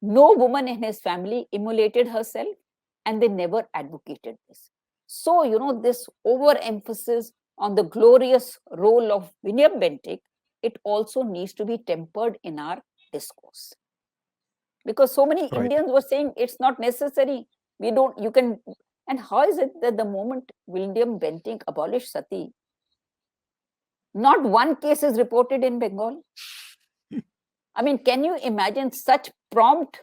Speaker 2: No woman in his family immolated herself, and they never advocated this. So, this overemphasis on the glorious role of William Bentinck, it also needs to be tempered in our discourse. Because so many Indians were saying it's not necessary. And how is it that the moment William Bentinck abolished Sati, not one case is reported in Bengal? I mean, can you imagine such prompt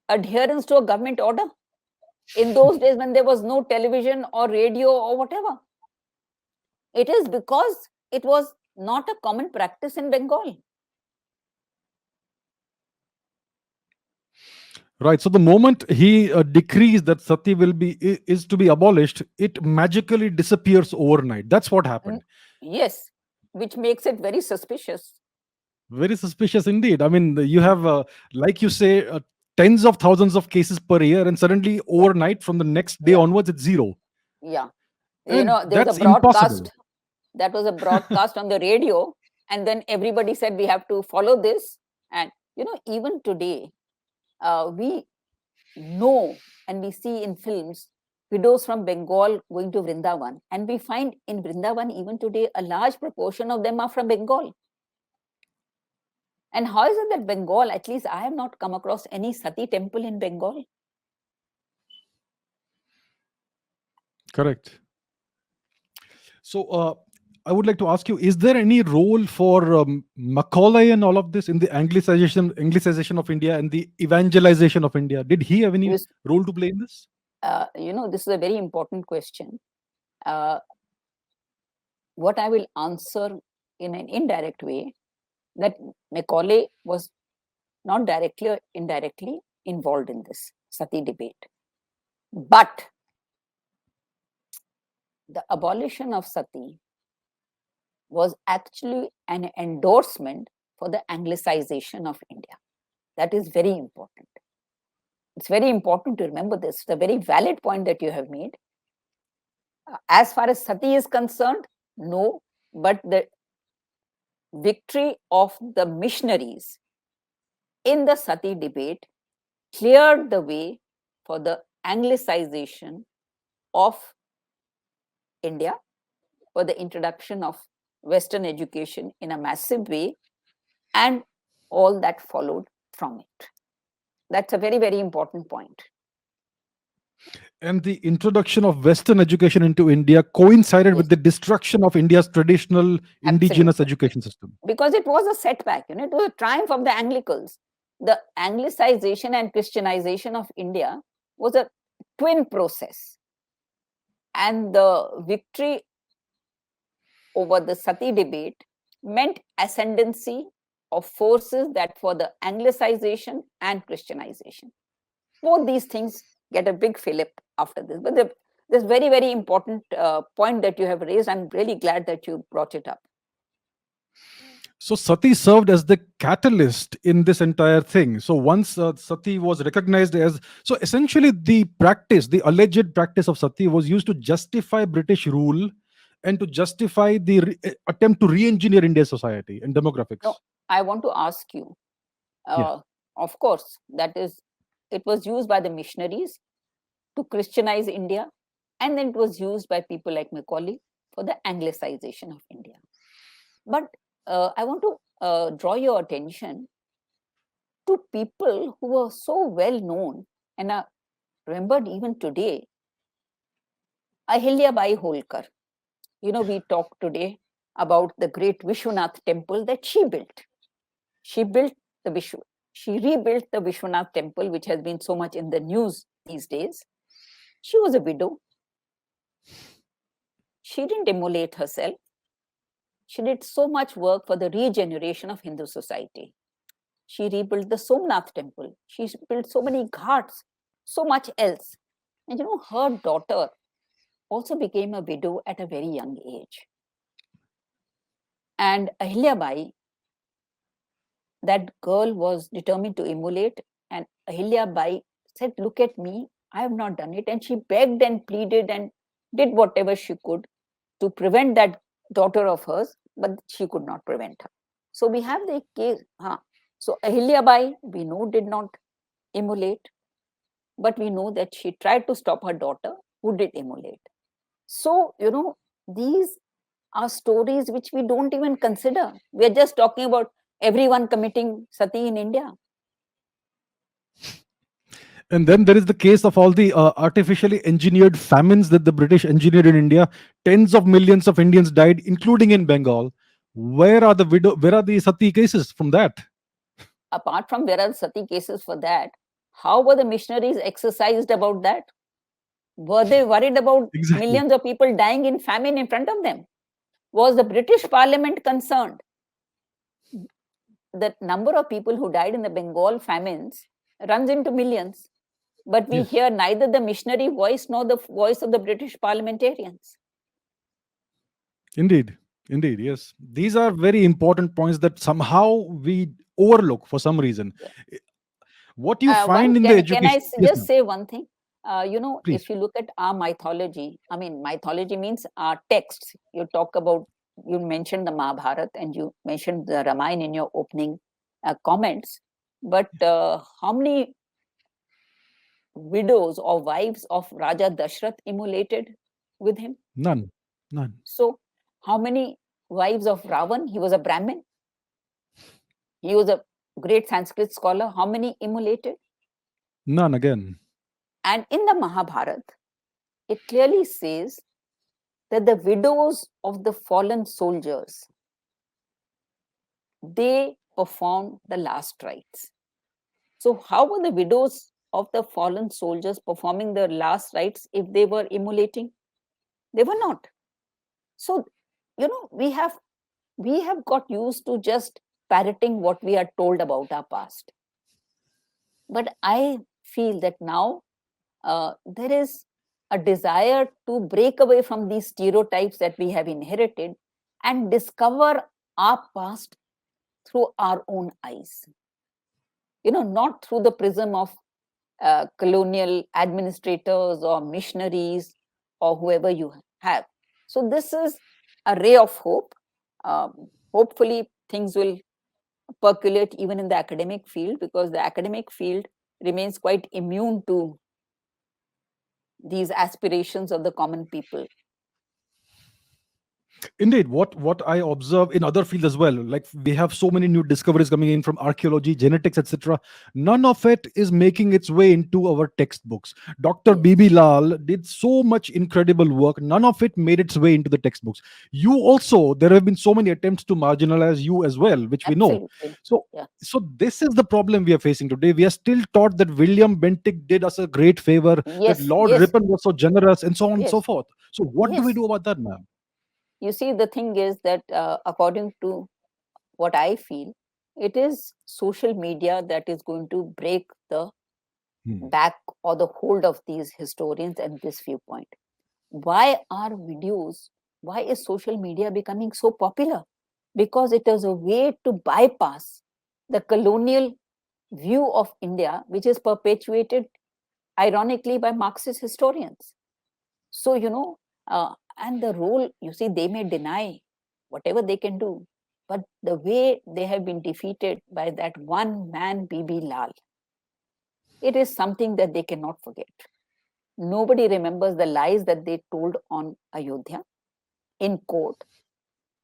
Speaker 2: adherence to a government order in those days when there was no television or radio or whatever? It is because it was not a common practice in Bengal.
Speaker 1: Right. So the moment he decrees that Sati is to be abolished, it magically disappears overnight. That's what happened.
Speaker 2: Yes, which makes it very suspicious.
Speaker 1: Very suspicious indeed. I mean, you have, like you say, tens of thousands of cases per year, and suddenly overnight, from the next day onwards, it's zero.
Speaker 2: Yeah.
Speaker 1: And
Speaker 2: there's
Speaker 1: that's
Speaker 2: a broadcast.
Speaker 1: impossible.
Speaker 2: That was a broadcast on the radio, and then everybody said we have to follow this. And even today, we know and we see in films widows from Bengal going to Vrindavan, and we find in Vrindavan even today a large proportion of them are from Bengal. And how is it that Bengal, at least I have not come across any Sati temple in Bengal?
Speaker 1: Correct. So I would like to ask you, is there any role for Macaulay and all of this in the Anglicization of India and the evangelization of India? Did he have any role to play in this?
Speaker 2: This is a very important question. What I will answer in an indirect way, that Macaulay was not directly or indirectly involved in this Sati debate. But the abolition of Sati was actually an endorsement for the Anglicization of India. That is very important. It's very important to remember this. It's a very valid point that you have made. As far as Sati is concerned, no, but the victory of the missionaries in the Sati debate cleared the way for the Anglicization of India, for the introduction of Western education in a massive way and all that followed from it. That's a very, very important point.
Speaker 1: And the introduction of Western education into India coincided
Speaker 2: Yes,
Speaker 1: with the destruction of India's traditional indigenous
Speaker 2: absolutely.
Speaker 1: education system.
Speaker 2: Because it was a setback, it was a triumph of the Anglicans. The Anglicization and Christianization of India was a twin process. And the victory over the Sati debate meant ascendancy of forces that for the Anglicization and Christianization. Both these things get a big fillip after this. But this very, very important point that you have raised, I'm really glad that you brought it up.
Speaker 1: So Sati served as the catalyst in this entire thing. So once Sati was recognized as, so essentially the practice, the alleged practice of Sati was used to justify British rule and to justify the attempt to re-engineer India's society and demographics.
Speaker 2: Now, I want to ask you,
Speaker 1: Yeah.
Speaker 2: of course, it was used by the missionaries to Christianize India, and then it was used by people like Macaulay for the Anglicization of India. But I want to draw your attention to people who were so well known and are remembered even today. Ahilyabai Holkar. We talked today about the great Vishwanath temple that she built. She built the she rebuilt the Vishwanath temple, which has been so much in the news these days. She was a widow. She didn't immolate herself. She did so much work for the regeneration of Hindu society. She rebuilt the Somnath temple. She built so many ghats, so much else. And her daughter also became a widow at a very young age. And Ahilyabai, that girl was determined to immolate, and Ahilyabai said, "Look at me, I have not done it." And she begged and pleaded and did whatever she could to prevent that daughter of hers, but she could not prevent her. So we have the case. So Ahilyabai, we know, did not immolate, but we know that she tried to stop her daughter who did immolate. So, these are stories which we don't even consider. We are just talking about everyone committing sati in India.
Speaker 1: And then there is the case of all the artificially engineered famines that the British engineered in India. Tens of millions of Indians died, including in Bengal. Where are the Sati cases from that?
Speaker 2: Apart from where are sati cases for that, how were the missionaries exercised about that? Were they worried about
Speaker 1: Exactly.
Speaker 2: millions of people dying in famine in front of them? Was the British Parliament concerned? The number of people who died in the Bengal famines runs into millions, but we
Speaker 1: Yes.
Speaker 2: hear neither the missionary voice nor the voice of the British parliamentarians.
Speaker 1: Indeed. Indeed. Yes. These are very important points that somehow we overlook for some reason.
Speaker 2: Yeah.
Speaker 1: What you find in the
Speaker 2: Can I
Speaker 1: education. Yes,
Speaker 2: just
Speaker 1: ma'am.
Speaker 2: say one thing?
Speaker 1: Please.
Speaker 2: If you look at our mythology, mythology means our texts. You mentioned the Mahabharata and you mentioned the Ramayana in your opening comments. But how many widows or wives of Raja Dashrath immolated with him?
Speaker 1: None. None.
Speaker 2: So, how many wives of Ravan? He was a Brahmin. He was a great Sanskrit scholar. How many immolated?
Speaker 1: None again.
Speaker 2: And in the Mahabharata, it clearly says that the widows of the fallen soldiers, they performed the last rites. So how were the widows of the fallen soldiers performing the last rites if they were immolating? They were not. So, we have got used to just parroting what we are told about our past. But I feel that now there is a desire to break away from these stereotypes that we have inherited and discover our past through our own eyes. Not through the prism of colonial administrators or missionaries or whoever you have. So this is a ray of hope. Hopefully things will percolate even in the academic field, because the academic field remains quite immune to these aspirations of the common people.
Speaker 1: Indeed, what I observe in other fields as well, like we have so many new discoveries coming in from archaeology, genetics, etc. None of it is making its way into our textbooks. Dr.
Speaker 2: Yes,
Speaker 1: BB Lal did so much incredible work. None of it made its way into the textbooks. You also, there have been so many attempts to marginalize you as well, which we know.
Speaker 2: absolutely.
Speaker 1: So,
Speaker 2: Yeah.
Speaker 1: so this is the problem we are facing today. We are still taught that William Bentinck did us a great favor, that
Speaker 2: Yes,
Speaker 1: Lord
Speaker 2: yes,
Speaker 1: Ripon was so generous, and so on and so
Speaker 2: yes,
Speaker 1: forth. So, what do we
Speaker 2: yes.
Speaker 1: do about that, ma'am?
Speaker 2: You see, the thing is that according to what I feel, it is social media that is going to break the
Speaker 1: Hmm.
Speaker 2: back or the hold of these historians at this viewpoint. Why are videos, why is social media becoming so popular? Because it is a way to bypass the colonial view of India, which is perpetuated ironically by Marxist historians. So, and the role, you see, they may deny whatever they can do, but the way they have been defeated by that one man, BB Lal, it is something that they cannot forget. Nobody remembers the lies that they told on Ayodhya in court.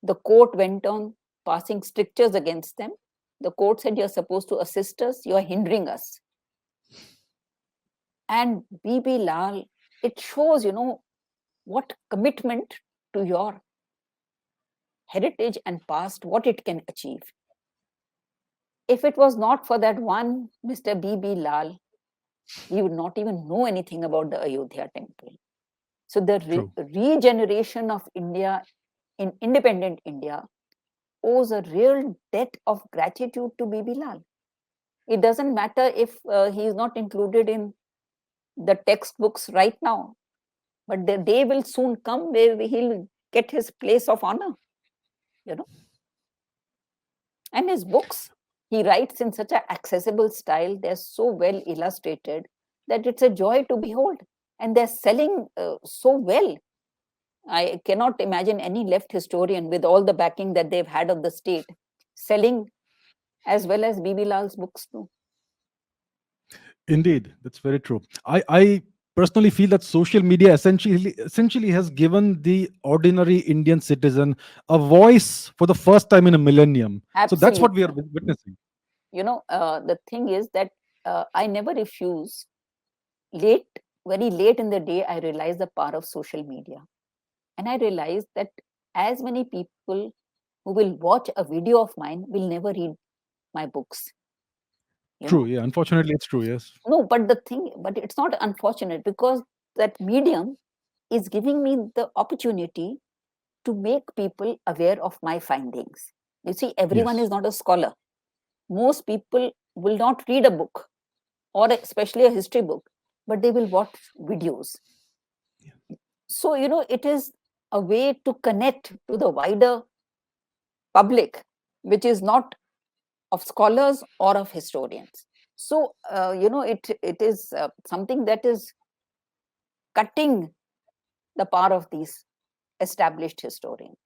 Speaker 2: The court went on passing strictures against them. The court said, "You're supposed to assist us, you're hindering us." And BB Lal, it shows, what commitment to your heritage and past, what it can achieve. If it was not for that one Mr. BB Lal, we would not even know anything about the Ayodhya temple. So the
Speaker 1: True.
Speaker 2: regeneration of India in independent India owes a real debt of gratitude to BB Lal. It doesn't matter if he is not included in the textbooks right now, but the day will soon come where he'll get his place of honor, you know. And his books, he writes in such an accessible style, they're so well illustrated that it's a joy to behold. And they're selling so well. I cannot imagine any left historian with all the backing that they've had of the state selling as well as BB Lal's books too.
Speaker 1: Indeed, that's very true. I personally feel that social media essentially has given the ordinary Indian citizen a voice for the first time in a millennium. So that's what we are
Speaker 2: Absolutely.
Speaker 1: witnessing.
Speaker 2: The thing is that I never refuse. Late, very late in the day, I realized the power of social media. And I realized that as many people who will watch a video of mine will never read my books, you
Speaker 1: True,
Speaker 2: know.
Speaker 1: yeah. Unfortunately, it's true. Yes.
Speaker 2: No, but it's not unfortunate because that medium is giving me the opportunity to make people aware of my findings. You see, everyone
Speaker 1: Yes.
Speaker 2: is not a scholar. Most people will not read a book or especially a history book, but they will watch videos. So, it is a way to connect to the wider public, which is not of scholars or of historians. So, it is something that is cutting the power of these established historians.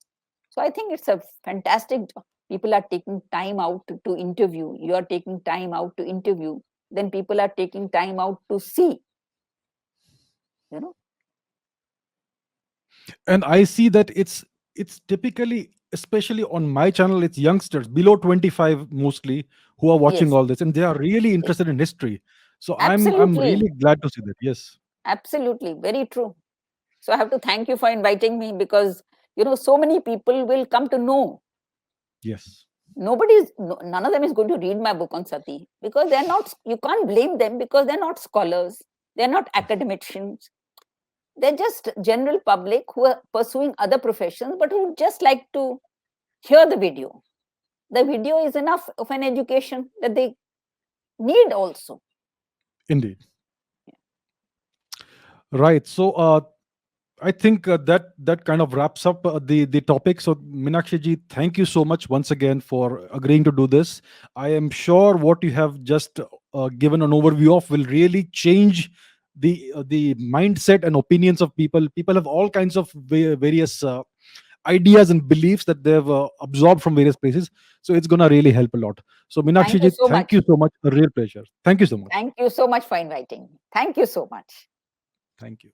Speaker 2: So, I think it's a fantastic job. People are taking time out to interview. You are taking time out to interview. Then people are taking time out to see, you know.
Speaker 1: And I see that it's typically, especially on my channel, it's youngsters below 25 mostly who are watching
Speaker 2: Yes,
Speaker 1: all this, and they are really
Speaker 2: yes,
Speaker 1: interested in history. So I'm
Speaker 2: absolutely,
Speaker 1: really glad to see that. Yes.
Speaker 2: absolutely, very true. So I have to thank you for inviting me because so many people will come to know.
Speaker 1: Yes.
Speaker 2: None of them is going to read my book on Sati because they're not. You can't blame them because they're not scholars. They're not academicians. They're just general public who are pursuing other professions, but who just like to hear the video. The video is enough of an education that they need also.
Speaker 1: Indeed. Right. So I think that kind of wraps up the topic. So Meenakshi ji, thank you so much once again for agreeing to do this. I am sure what you have just given an overview of will really change the mindset and opinions of people. People have all kinds of various ideas and beliefs that they've absorbed from various places. So it's gonna really help a lot. So
Speaker 2: Thank
Speaker 1: Meenakshi
Speaker 2: you
Speaker 1: ji,
Speaker 2: so
Speaker 1: thank
Speaker 2: much.
Speaker 1: you so much. A real pleasure. Thank you so much.
Speaker 2: Thank you so much for inviting me. Thank you so much.
Speaker 1: Thank you.